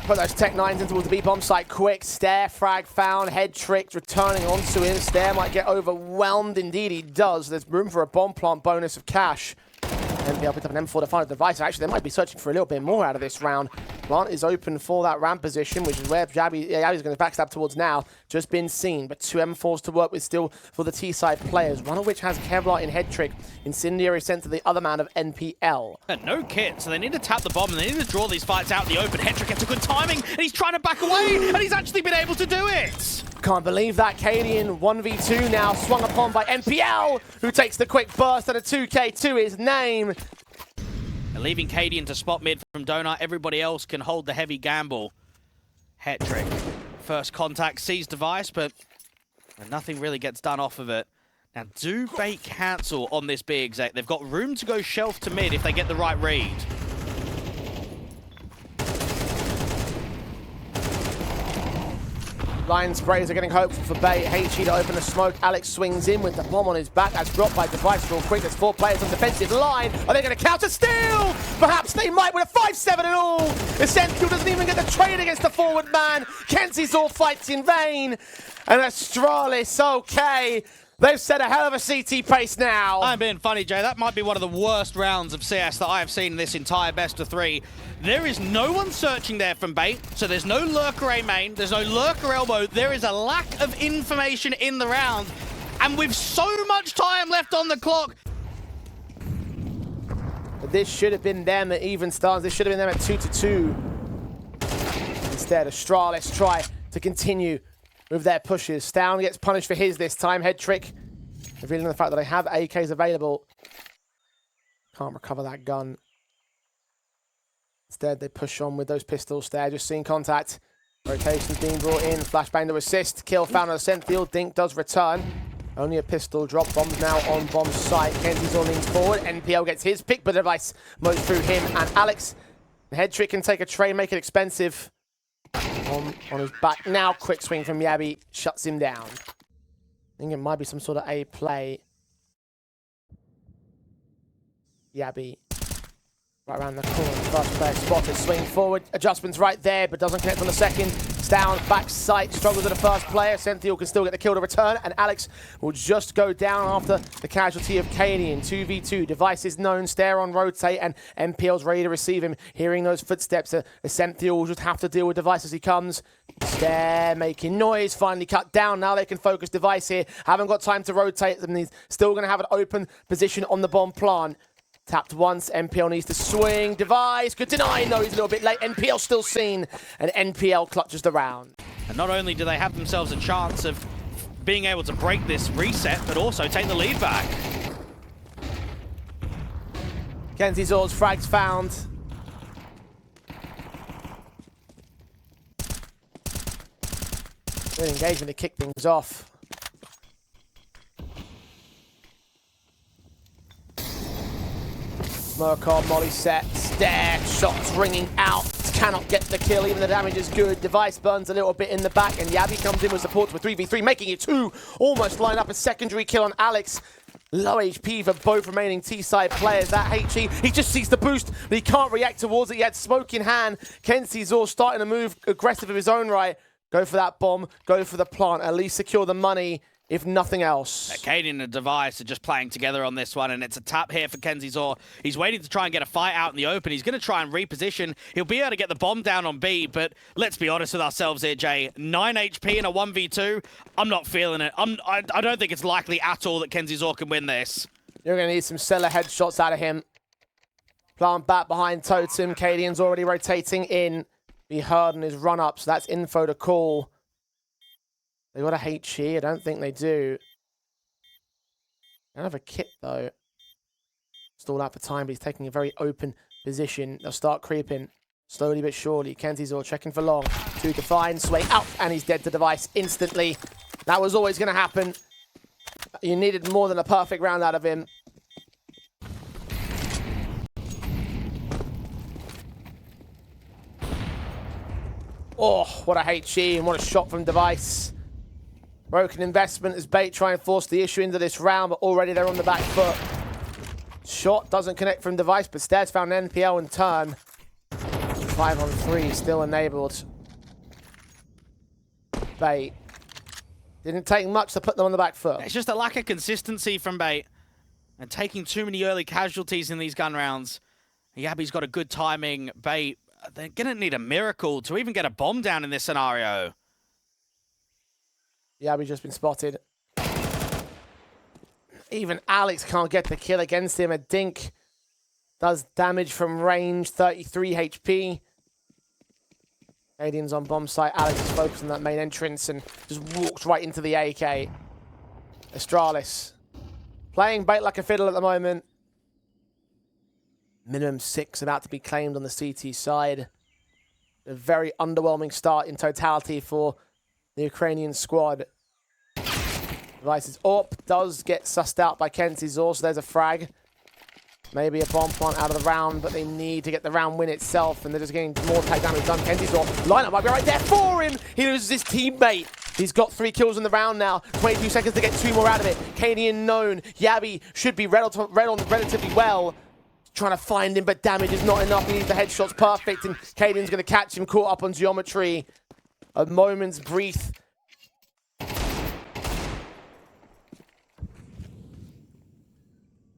Put those Tech 9s in towards the B-bomb site quick. Stair frag found, head tricked, returning onto him. Stair might get overwhelmed. Indeed he does. There's room for a bomb plant bonus of cash. NPL picked up an M4 to find a Device. Actually, they might be searching for a little bit more out of this round. Plant is open for that ramp position, which is where Yabi's going to backstab towards now. Just been seen, but 2 M4s to work with still for the T-side players, one of which has Kevlar in head trick. Incendiary sent to the other man of NPL. And no kit, so they need to tap the bomb and they need to draw these fights out in the open. Hetrick gets a good timing, and he's trying to back away, and he's actually been able to do it! Can't believe that. Kadian 1v2 now, swung upon by NPL, who takes the quick burst and a 2K to his name. And leaving Kadian to spot mid from Donut, everybody else can hold the heavy gamble. Hat-trick. First contact, sees device, but nothing really gets done off of it. Now, do Bait cancel on this B exec? They've got room to go shelf to mid if they get the right read. Line sprays are getting hopeful for Bait. HE to open the smoke. Alex swings in with the bomb on his back. That's dropped by device real quick. There's 4 players on defensive line. Are they going to counter steal? Perhaps they might with a 5-7 and all. Essential doesn't even get the trade against the forward man. Kenzie's all fights in vain. And Astralis, okay. They've set a hell of a CT pace now. I'm being funny, Jay. That might be one of the worst rounds of CS that I have seen in this entire best of 3. There is no one searching there from Bait, so there's no lurker A main, there's no lurker elbow. There is a lack of information in the round, and with so much time left on the clock. But this should have been them at even stars. This should have been them at 2-2. Instead, Astralis try to continue with their pushes. Stown gets punished for his this time. Head trick, revealing the fact that they have AKs available. Can't recover that gun. Instead, they push on with those pistols there. Just seeing contact. Rotations being brought in. Flashbang to assist. Kill found on the scent field. Dink does return. Only a pistol drop. Bombs now on bomb site. Kenzie's all leans forward. NPL gets his pick, but the device mows through him and Alex. Head trick can take a tray, make it expensive. On his back now, quick swing from Yabi, shuts him down. I think it might be some sort of A play. Yabi, right around the corner, first player spotted, swing forward, adjustments right there, but doesn't connect on the second. Down, back sight, struggles with the first player. Senthiel can still get the kill to return, and Alex will just go down after the casualty of Kadian. 2v2, device is known, stare on rotate, and MPL's ready to receive him. Hearing those footsteps, Senthiel will just have to deal with device as he comes. Stare, making noise, finally cut down. Now they can focus device here. Haven't got time to rotate them. He's still going to have an open position on the bomb plant. Tapped once, NPL needs to swing. Device could deny, no, he's a little bit late. NPL still seen, and NPL clutches the round. And not only do they have themselves a chance of being able to break this reset, but also take the lead back. Kenzie Zor's frags found. Good engagement to kick things off. Murkoff, molly set, stare, shots ringing out, cannot get the kill, even the damage is good. Device burns a little bit in the back, and Yabi comes in with support for 3v3, making it 2. Almost line up a secondary kill on Alex. Low HP for both remaining T-side players. That HE, he just sees the boost, but he can't react towards it. He had smoke in hand. Kenzie Zor starting to move aggressive of his own right. Go for that bomb, go for the plant, at least secure the money, if nothing else. Kadian and Device are just playing together on this one, and it's a tap here for Kenzie Zor. He's waiting to try and get a fight out in the open. He's going to try and reposition. He'll be able to get the bomb down on B, but let's be honest with ourselves here, Jay. 9 HP in a 1v2, I'm not feeling it. I don't think it's likely at all that Kenzie Zor can win this. You're going to need some stellar headshots out of him. Plant back behind Totem. Kadian's already rotating in. Be heard on his run-up, so that's info to call. They got a HE? I don't think they do. They don't have a kit, though. Stalled out for time, but he's taking a very open position. They'll start creeping, slowly but surely. Kenzie Zor checking for long. 2 to find, swing out, and he's dead to device instantly. That was always going to happen. You needed more than a perfect round out of him. Oh, what a HE and what a shot from device. Broken investment as Bait try and force the issue into this round, but already they're on the back foot. Shot doesn't connect from device, but Stairs found an NPL in turn. 5 on 3, still enabled. Bait. Didn't take much to put them on the back foot. It's just a lack of consistency from Bait. And taking too many early casualties in these gun rounds. Yabi's got a good timing. Bait, they're going to need a miracle to even get a bomb down in this scenario. Yabi's just been spotted. Even Alex can't get the kill against him. A Dink does damage from range, 33 HP. Kadian's on bomb site. Alex is focused on that main entrance and just walks right into the AK. Astralis playing Bait like a fiddle at the moment. Minimum 6 about to be claimed on the CT side. A very underwhelming start in totality for the Ukrainian squad. Device's AWP does get sussed out by Kenzizor, so there's a frag. Maybe a bomb plant out of the round, but they need to get the round win itself, and they're just getting more tag damage done. Kenzizor, lineup might be right there for him. He loses his teammate. He's got 3 kills in the round now. 22 seconds to get 2 more out of it. Cadian known. Yabi should be read on relatively well. Trying to find him, but damage is not enough. He needs the headshots perfect, and Cadian's going to catch him caught up on geometry. A moment's breath.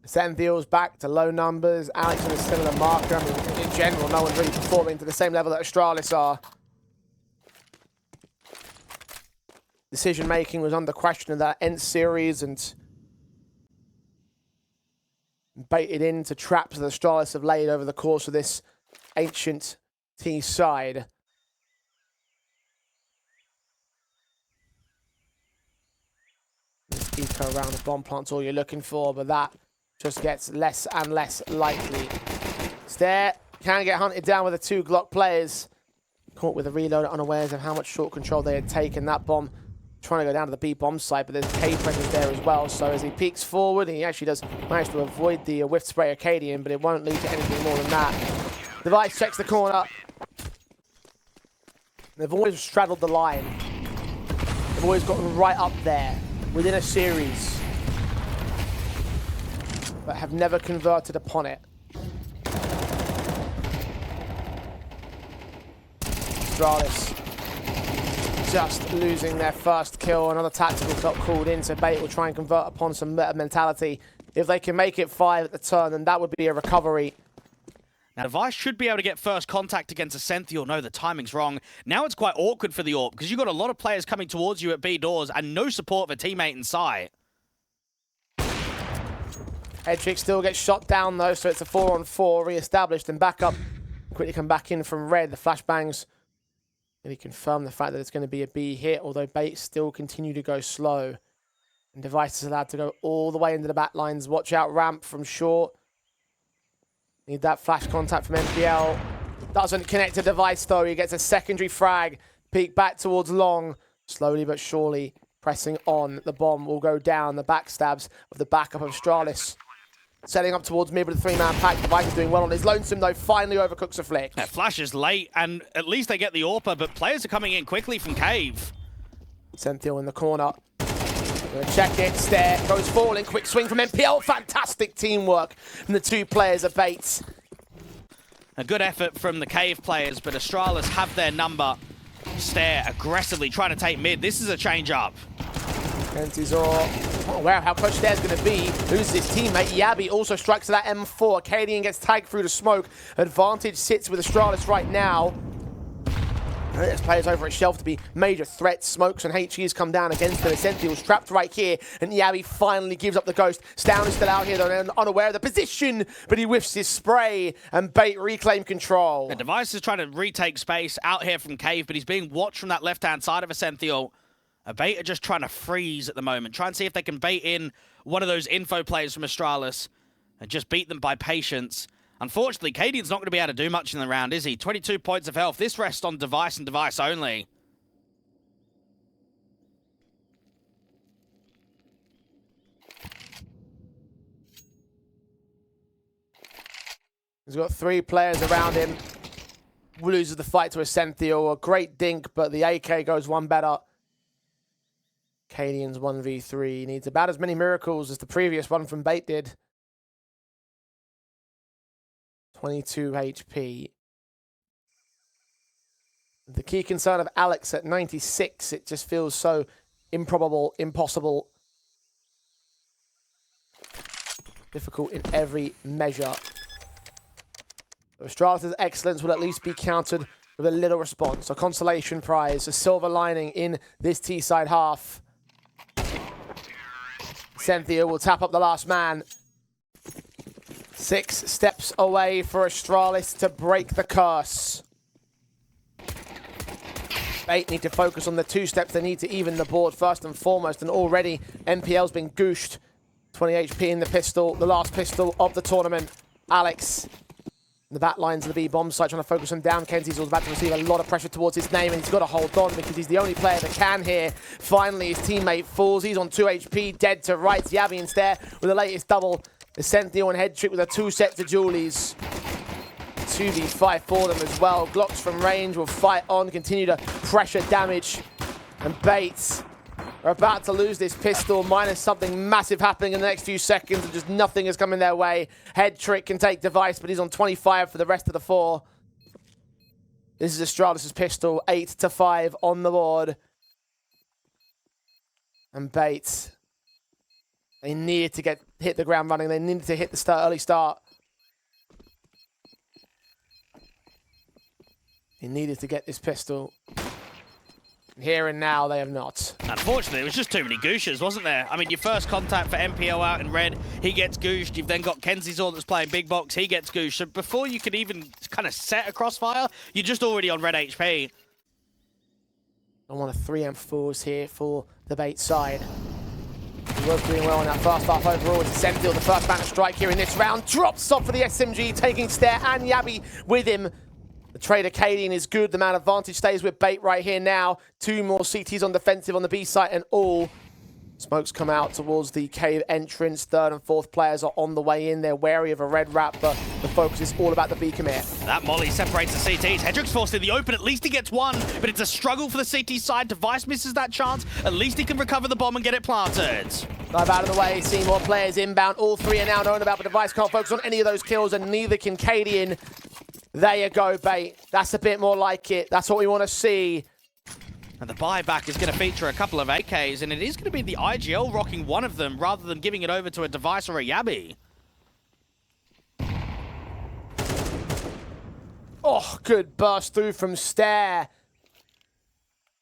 Senthiel's back to low numbers. Alex in a similar marker. I mean, in general, no one's really performing to the same level that Astralis are. Decision-making was under question in that end series and baited into traps that Astralis have laid over the course of this ancient T side. This eco around the bomb plant's all you're looking for, but that just gets less and less likely. Stare can get hunted down with the 2 Glock players. Caught with a reload, unawares of how much short control they had taken. That bomb trying to go down to the B bomb site, but there's cave presence there as well. So as he peeks forward, he actually does manage to avoid the whiff spray Arcadian, but it won't lead to anything more than that. Device checks the corner. They've always straddled the line. They've always gotten right up there within a series, but have never converted upon it. Astralis just losing their first kill. Another tactical got called in, so Bait will try and convert upon some better mentality. If they can make it 5 at the turn, then that would be a recovery. Now, Device should be able to get first contact against a Senthiel. No, the timing's wrong. Now it's quite awkward for the AWP, because you've got a lot of players coming towards you at B doors and no support of a teammate in sight. Hedrick still gets shot down, though, so it's a 4-on-4 re-established and back up. Quickly come back in from red. The flashbangs really confirm the fact that it's going to be a B hit, although Bait still continue to go slow. And Device is allowed to go all the way into the back lines. Watch out, ramp from short. Need that flash contact from MPL. Doesn't connect to Device, though. He gets a secondary frag. Peek back towards long. Slowly but surely pressing on. The bomb will go down. The backstabs of the backup of Astralis. Setting up towards mid with a 3-man pack. Device is doing well on his lonesome, though. Finally overcooks a flick. Yeah, Flash is late, and at least they get the AWPer, but players are coming in quickly from Cave. Senthiel in the corner. Gonna check it. Stare. Goes falling. Quick swing from MPL. Fantastic teamwork from the 2 players at Bates. A good effort from the Cave players, but Astralis have their number. Stare aggressively trying to take mid. This is a change-up. Kenzizor. Oh, wow, how close Stare's going to be. Loses his teammate. Yabi also strikes to that M4. Acadian gets tagged through the smoke. Advantage sits with Astralis right now. There's players over at Shelf to be major threats. Smokes and HEs come down against them. Senthiel's trapped right here, and Yabi finally gives up the ghost. Stown is still out here, though, unaware of the position, but he whiffs his spray, and Bait reclaim control. The Device is trying to retake space out here from Cave, but he's being watched from that left-hand side of a Senthiel. Bait are just trying to freeze at the moment. Try and see if they can bait in one of those info players from Astralis and just beat them by patience. Unfortunately, Cadian's not going to be able to do much in the round, is he? 22 points of health. This rests on Device and Device only. He's got 3 players around him. Loses the fight to a Senthiel. A great dink, but the AK goes one better. Cadian's 1v3. Needs about as many miracles as the previous one from Bait did. 22 HP. The key concern of Alex at 96, it just feels so improbable, impossible. Difficult in every measure. Astralis' excellence will at least be countered with a little response. A consolation prize, a silver lining in this T-side half. Senthiel will tap up the last man. 6 steps away for Astralis to break the curse. Bait need to focus on the 2 steps they need to even the board first and foremost, and already MPL's been gooshed. 20 HP in the pistol, the last pistol of the tournament. Alex The back lines of the B bomb site trying to focus him down. Kenzie's about to receive a lot of pressure towards his name, and he's got to hold on because he's the only player that can here. Finally, his teammate falls. He's on 2 HP, dead to right. Yabi instead with the latest double. The Sentinel and head trick with a 2 set to Julies. 2v5 for them as well. Glocks from range will fight on, continue to pressure damage. And Bates are about to lose this pistol, minus something massive happening in the next few seconds, and just nothing is coming their way. Head trick can take Device, but he's on 25 for the rest of the 4. This is Astralis' pistol, 8-5 on the board. And Bates, they needed to hit the ground running. They needed to hit the early start. He needed to get this pistol. Here and now, they have not. Unfortunately, it was just too many gooshes, wasn't there? I mean, your first contact for MPO out in red, he gets gooshed. You've then got Kenzie's that's playing big box, he gets gooshed. So before you could even kind of set a crossfire, you're just already on red HP. I want a 3M4s here for the Bates side. He was doing well in that first half overall. It's Sentinel, the first man to strike here in this round. Drops off for the SMG, taking Stare and Yabi with him. The trade Acadian is good. The man advantage stays with Bait right here now. 2 more CTs on defensive on the B site and all. Smokes come out towards the cave entrance. 3rd and 4th players are on the way in. They're wary of a red wrap, but the focus is all about the B commit. That molly separates the CTs. Hedrick's forced in the open. At least he gets one, but it's a struggle for the CT side. Device misses that chance. At least he can recover the bomb and get it planted. Dive out of the way, see more players inbound. All 3 are now known about, but Device can't focus on any of those kills, and neither can Cadian. There you go, Bait. That's a bit more like it. That's what we want to see. And the buyback is going to feature a couple of AKs, and it is going to be the IGL rocking one of them rather than giving it over to a Device or a Yabi. Oh, good burst through from Stare.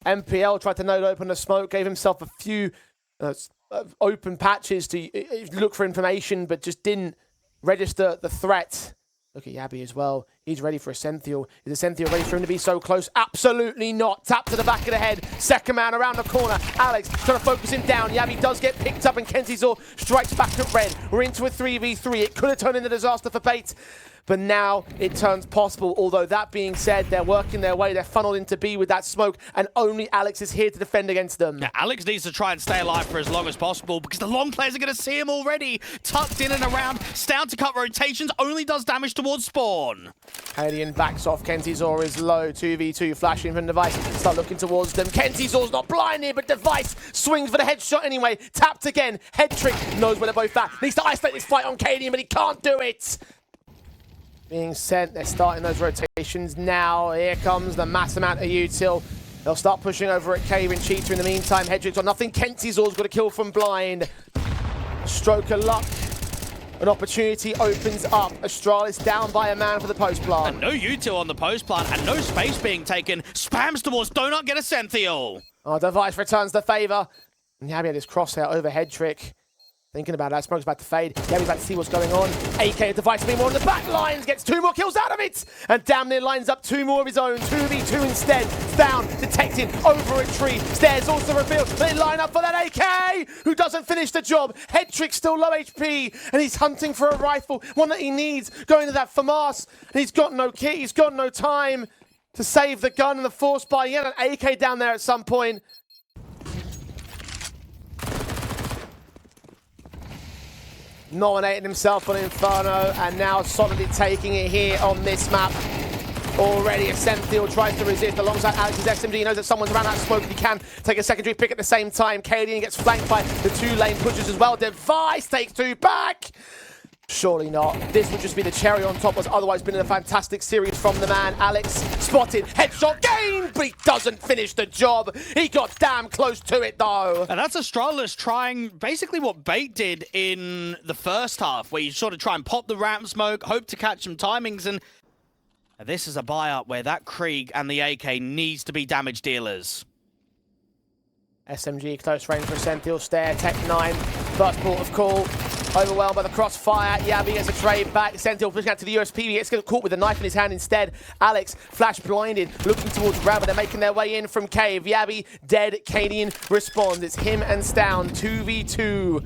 MPL tried to node open the smoke, gave himself a few open patches to look for information, but just didn't register the threat. Look at Yabi as well. He's ready for a Sentinel. Is a Sentinel ready for him to be so close? Absolutely not. Tap to the back of the head. Second man around the corner. Alex trying to focus him down. Yabi does get picked up and Kenzie's strikes back at red. We're into a 3v3. It could have turned into disaster for Bates, but now it turns possible. Although that being said, they're working their way. They're funneled into B with that smoke, and only Alex is here to defend against them. Yeah, Alex needs to try and stay alive for as long as possible because the long players are going to see him already. Tucked in and around. Stound to cut rotations. Only does damage towards spawn. Alien backs off. Kenzie's is low. 2v2 flashing from Device. Start looking towards them. Kenzie's not blinded, but Device swings for the headshot anyway. Tapped again. Head trick. Knows where they're both at. Needs to isolate this fight on Cadian, but he can't do it. Being sent, they're starting those rotations now. Here comes the mass amount of util. They'll start pushing over at Cave and Cheetah in the meantime. Hedrick's got nothing. Kenzie's got a kill from blind. Stroke of luck. An opportunity opens up. Astralis down by a man for the post plant. And no util on the post plant and no space being taken. Spams towards Donut, get a Sentinel. Oh, Device returns the favour. And Yabi had his crosshair over head trick. Thinking about that, Smoke's about to fade. Yabi's about to see what's going on. AK Device being more on the back lines, gets 2 more kills out of it! And damn near lines up 2 more of his own. 2v2 instead. Down, detected, over a tree. Stairs also revealed. They line up for that AK, who doesn't finish the job. Head trick still low HP, and he's hunting for a rifle, one that he needs, going to that FAMAS. And he's got no kit, he's got no time to save the gun and the force buy. He had an AK down there at some point. Nominating himself on Inferno, and now solidly taking it here on this map. Already a Sentinel tries to resist alongside Alex's SMG. He knows that someone's around that smoke. He can take a secondary pick at the same time. Cadian gets flanked by the 2 lane pushers as well. Device takes 2 back. Surely not. This would just be the cherry on top. What's otherwise been a fantastic series from the man. Alex spotted, headshot gained, but he doesn't finish the job. He got damn close to it though. And that's Astralis trying basically what Bait did in the first half, where you sort of try and pop the ramp smoke, hope to catch some timings, and this is a buy-up where that Krieg and the AK needs to be damage dealers. SMG close range for Sentinel. Stare, Tech 9, first port of call. Overwhelmed by the crossfire. Yabi gets a trade back. Sentinel pushing out to the USP. He gets caught with a knife in his hand instead. Alex, flash blinded, looking towards Grabber. They're making their way in from Cave. Yabi, dead. Cadian responds. It's him and Stound. 2v2.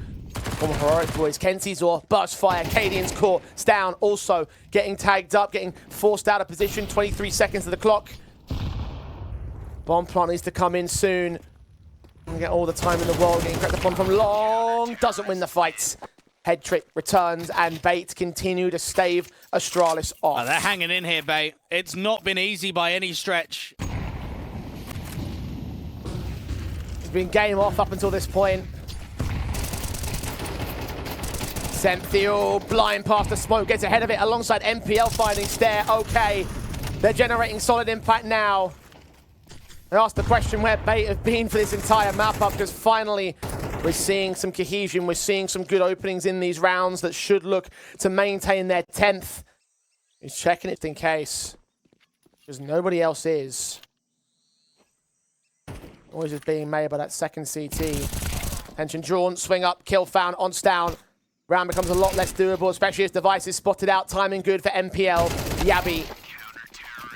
from Heroic Boys. Kenzizor, burst fire, Cadian's caught. Down also getting tagged up, getting forced out of position. 23 seconds of the clock. Bomb plant needs to come in soon. And get all the time in the world. Getting cracked upon from long. Doesn't win the fight. Head trick returns and Bait continue to stave Astralis off. Oh, they're hanging in here, Bait. It's not been easy by any stretch. It's been game off up until this point. Senthiel, blind past the smoke, gets ahead of it alongside MPL finding Stair. Okay, they're generating solid impact now. I asked the question where Bait have been for this entire map up, because finally we're seeing some cohesion, we're seeing some good openings in these rounds that should look to maintain their 10th. He's checking it in case, because nobody else is. Noise is being made by that second CT. Attention drawn, swing up, kill found, on down. Round becomes a lot less doable, especially as Device is spotted out. Timing good for MPL. Yabi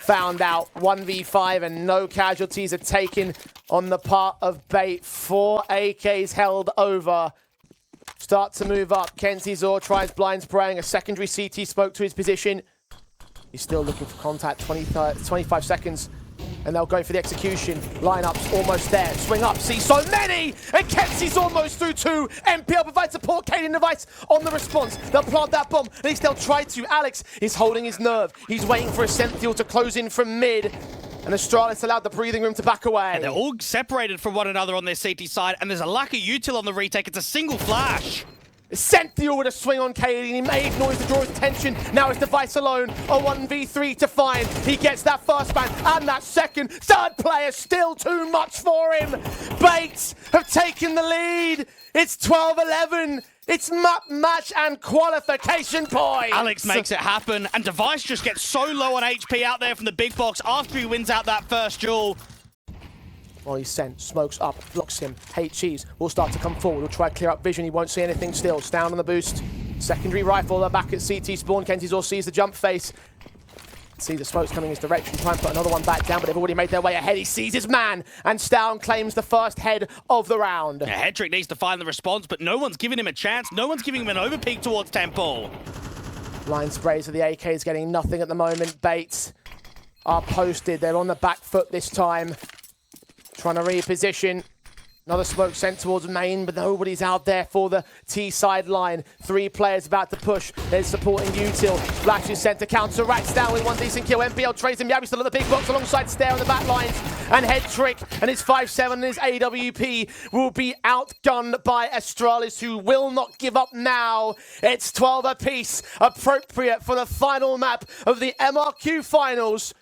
found out. 1v5 and no casualties are taken on the part of Bait. 4 AKs held over. Start to move up. Kenzizor tries blind spraying. A secondary CT smoke to his position. He's still looking for contact. 25 seconds. And they'll go for the execution. Lineups almost there. Swing up. See so many! And Kenzie's almost through 2. MPL provides support. Cadian Device on the response. They'll plant that bomb. At least they'll try to. Alex is holding his nerve. He's waiting for a Senthiel to close in from mid. And Astralis allowed the breathing room to back away. And they're all separated from one another on their CT side. And there's a lack of util on the retake. It's a single flash. Senthiel with a swing on Cadian. He may ignore to draw his attention. Now it's Device alone. A 1v3 to find. He gets that first man and that second. Third player still too much for him. Bates have taken the lead. It's 12-11. It's match and qualification points. Alex makes it happen. And Device just gets so low on HP out there from the big box after he wins out that first duel. Well, he's sent, smokes up, blocks him. HEs will start to come forward. He'll try to clear up vision. He won't see anything still. Down on the boost. Secondary rifle. They're back at CT spawn. Kenzizor sees the jump face. See the smokes coming in his direction. Try and put another one back down, but they've already made their way ahead. He sees his man, and Stown claims the first head of the round. Yeah, Hedrick needs to find the response, but no one's giving him a chance. No one's giving him an overpeak towards Temple. Line sprays of the AKs getting nothing at the moment. Baits are posted. They're on the back foot this time. Trying to reposition. Another smoke sent towards main, but nobody's out there for the T-side line. 3 players about to push. There's supporting util. Flash is sent to counter. Rats down with one decent kill. MPL trades him. Yabi still at the big box alongside Stair on the back lines. And Head Trick and his 5-7 and his AWP will be outgunned by Astralis, who will not give up now. It's 12 apiece, appropriate for the final map of the MRQ finals.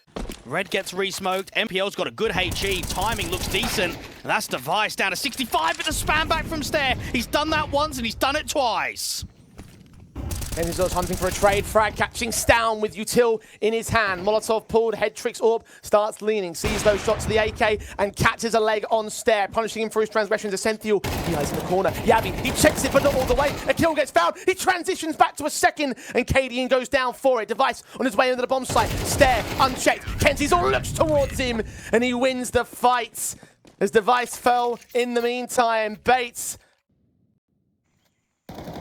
Red gets re-smoked. MPL's got a good HE. Timing looks decent. And that's Device down to 65, but the spam back from Stair. He's done that once and he's done it twice. Kenzizor's hunting for a trade frag, catching Stown with util in his hand. Molotov pulled, Head Trick's orb, starts leaning, sees those shots to the AK and catches a leg on Stair, punishing him for his transgressions. Senthiel, he hides in the corner. Yabi, he checks it but not all the way. A kill gets found. He transitions back to a second and Cadian goes down for it. Device on his way into the bomb site. Stair, unchecked. Kenzizor looks towards him and he wins the fight. As Device fell in the meantime, Bates.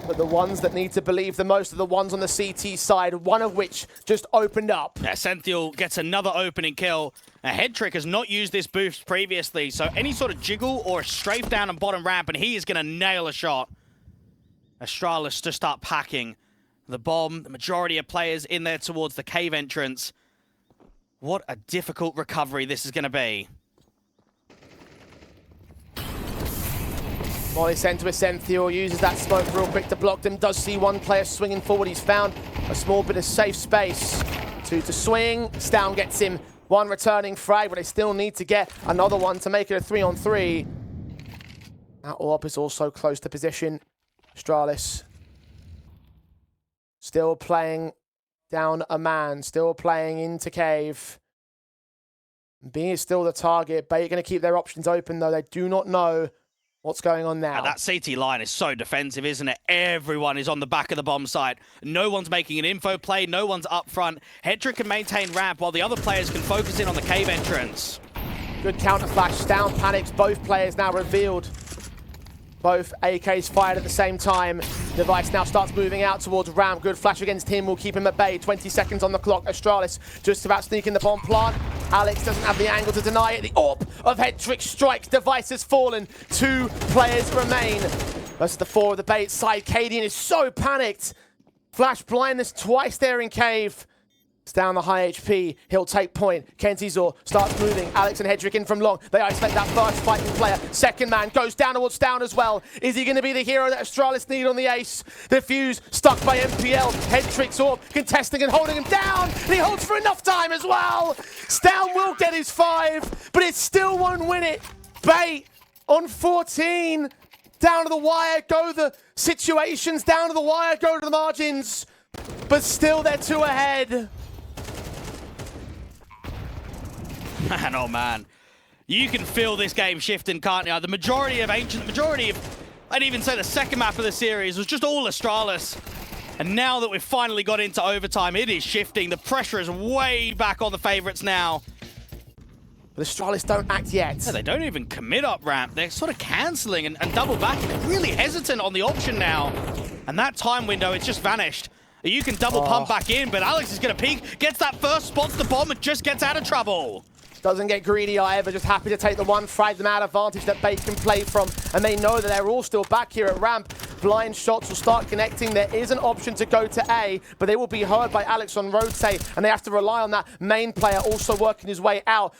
But the ones that need to believe the most are the ones on the CT side, one of which just opened up. Yeah, Senthiel gets another opening kill. A Head Trick has not used this boost previously, so any sort of jiggle or a strafe down and bottom ramp, and he is going to nail a shot. Astralis to start packing the bomb. The majority of players in there towards the cave entrance. What a difficult recovery this is going to be. Molly sent to a Senthiel, uses that smoke real quick to block them. Does see one player swinging forward. He's found a small bit of safe space. 2 to swing. Stown gets him. 1 returning frag, but they still need to get another one to make it a 3-on-3. That orb is also close to position. Astralis still playing down a man. Still playing into cave. B is still the target. Bait going to keep their options open, though. They do not know what's going on now. That CT line is so defensive, isn't it? Everyone is on the back of the bomb site. No one's making an info play. No one's up front. Hedrick can maintain ramp while the other players can focus in on the cave entrance. Good counter flash. Stown panics. Both players now revealed. Both AKs fired at the same time. Device now starts moving out towards ramp. Good flash against him will keep him at bay. 20 seconds on the clock. Astralis just about sneaking the bomb plant. Alex doesn't have the angle to deny it. The AWP of Headtrick strikes. Device has fallen. 2 players remain. Versus the 4 of the bait side. Cadian is so panicked. Flash blindness twice there in cave. It's down the high HP. He'll take point. Kenzizor starts moving. Alex and Hedrick in from long. They isolate that first fighting player. Second man goes down towards down as well. Is he going to be the hero that Astralis need on the ace? The fuse stuck by MPL. Hedrick's AWP contesting and holding him down. And he holds for enough time as well. Stown will get his 5, but it still won't win it. Bait on 14. Down to the wire go the situations. Down to the wire go to the margins. But still they're 2 ahead. Man, oh man. You can feel this game shifting, can't you? The majority of Ancient, I'd even say the second map of the series was just all Astralis. And now that we've finally got into overtime, it is shifting. The pressure is way back on the favorites now. But Astralis don't act yet. Yeah, they don't even commit up ramp. They're sort of cancelling and double backing. They're really hesitant on the option now. And that time window, it's just vanished. You can double pump back in, but Alex is going to peek, gets that first, spots the bomb, and just gets out of trouble. Doesn't get greedy either, just happy to take the one frag them out advantage that Bait can play from. And they know that they're all still back here at ramp. Blind shots will start connecting. There is an option to go to A, but they will be heard by Alex on rotate, and they have to rely on that main player also working his way out.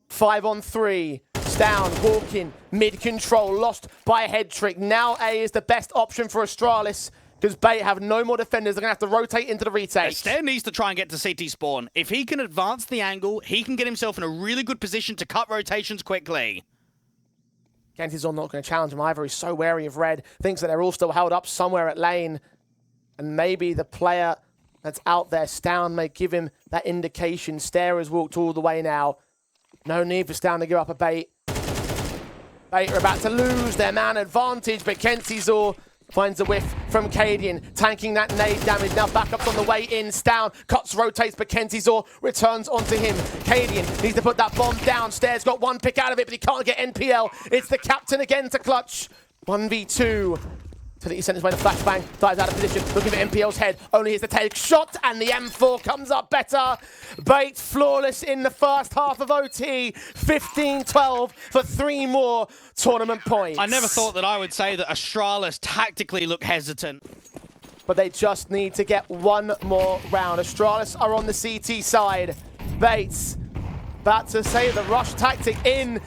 5 on 3. Down, walking, mid-control, lost by a head trick. Now A is the best option for Astralis, because Bait have no more defenders. They're going to have to rotate into the retake. Stair needs to try and get to CT spawn. If he can advance the angle, he can get himself in a really good position to cut rotations quickly. Kenzizor not going to challenge him either. He's so wary of red. Thinks that they're all still held up somewhere at lane. And maybe the player that's out there, Stown, may give him that indication. Stair has walked all the way now. No need for Stown to give up a Bait. Bait are about to lose their man advantage, but Kenzizor finds a whiff from Cadian, tanking that nade damage. Now backups on the way in. Stown cuts, rotates, but Kenzizor returns onto him. Cadian needs to put that bomb down. Stair's got one pick out of it, but he can't get NPL. It's the captain again to clutch. 1v2. To the center, when the flashbang dives out of position, looking for MPL's head. Only hits the take shot, and the M4 comes up better. Bait flawless in the first half of OT. 15-12 for 3 more tournament points. I never thought that I would say that Astralis tactically look hesitant. But they just need to get one more round. Astralis are on the CT side. Bates about to say the rush tactic in.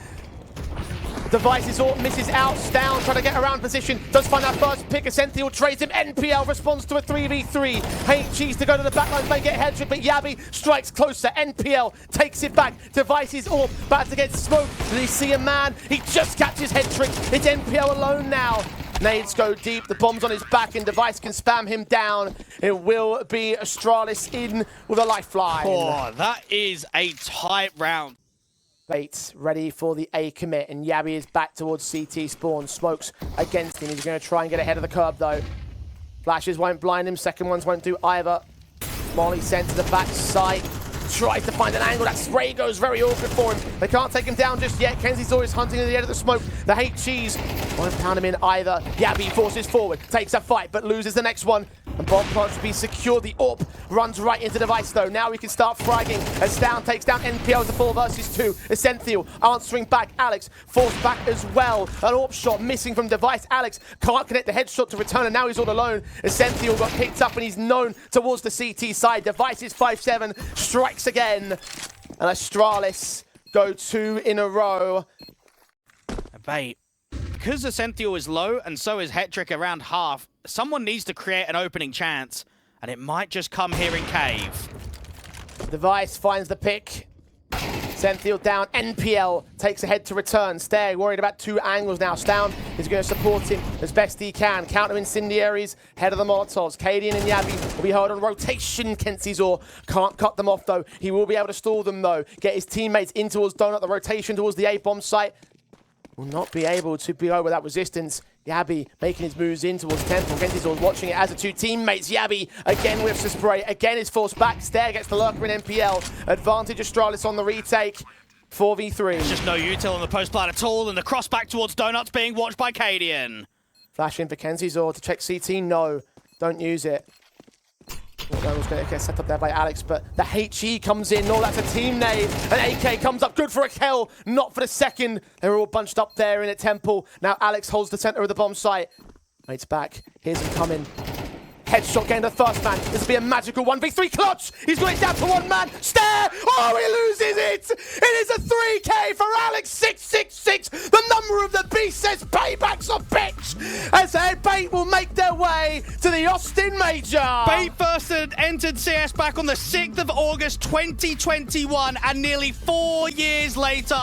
Devices all misses out. Stown trying to get around position. Does find that first pick. Essential trades him. NPL responds to a 3v3. HG's to go to the backlines, may get head trick, but Yabi strikes closer. NPL takes it back. Devices all about to get smoked. Does he see a man? He just catches head trick. It's NPL alone now. Nades go deep. The bomb's on his back, and Device can spam him down. It will be Astralis in with a lifeline. Oh, that is a tight round. Bates ready for the A commit, and Yabi is back towards CT spawn. Smokes against him. He's going to try and get ahead of the curb, though. Flashes won't blind him. Second ones won't do either. Molly sent to the back side. Tries to find an angle. That spray goes very awkward for him. They can't take him down just yet. Kenzie's always hunting at the end of the smoke. The HGs won't pound him in either. Yabi forces forward, takes a fight, but loses the next one. And bomb plants to be secured. The AWP runs right into Device, though. Now we can start fragging as Stown takes down NPL as a 4 versus 2. Essential answering back. Alex forced back as well. An AWP shot missing from Device. Alex can't connect the headshot to return, and now he's all alone. Essential got picked up, and he's known towards the CT side. Device is 5-7, strikes again. And Astralis go 2 in a row. Bait. Because Essential is low and so is Hetrick around half, someone needs to create an opening chance, and it might just come here in cave. Device finds the pick. Essential down. NPL takes ahead to return. Stair worried about 2 angles now. Stown is going to support him as best he can. Counter incendiaries, head of the Molotovs. Cadian and Yabi will be held on rotation. Kenzizor can't cut them off, though. He will be able to stall them, though. Get his teammates in towards Donut, the rotation towards the A-bomb site. Will not be able to be over that resistance. Yabi making his moves in towards Temple. Kenzizor's watching it as the 2 teammates. Yabi again whiffs the spray. Again is forced back. Stair gets the lurker in NPL. Advantage Astralis on the retake. 4v3. There's just no util on the post plant at all, and the cross back towards Donuts being watched by Cadian. Flash in for Kenzizor to check CT. No, don't use it. That was going to get set up there by Alex, but the HE comes in. No, that's a team nade. And AK comes up good for a kill, not for the second. They were all bunched up there in at Temple. Now Alex holds the center of the bomb site. Waits back. Here's him coming. Headshot getting the first man. This will be a magical 1v3 clutch. He's got it down to one man. Stare! Oh, he loses it! It is a 3K for Alex 666. The number of the beast says payback's a bitch. As Bait will make their way to the Austin Major. Bait first had entered CS back on the 6th of August 2021, and nearly 4 years later,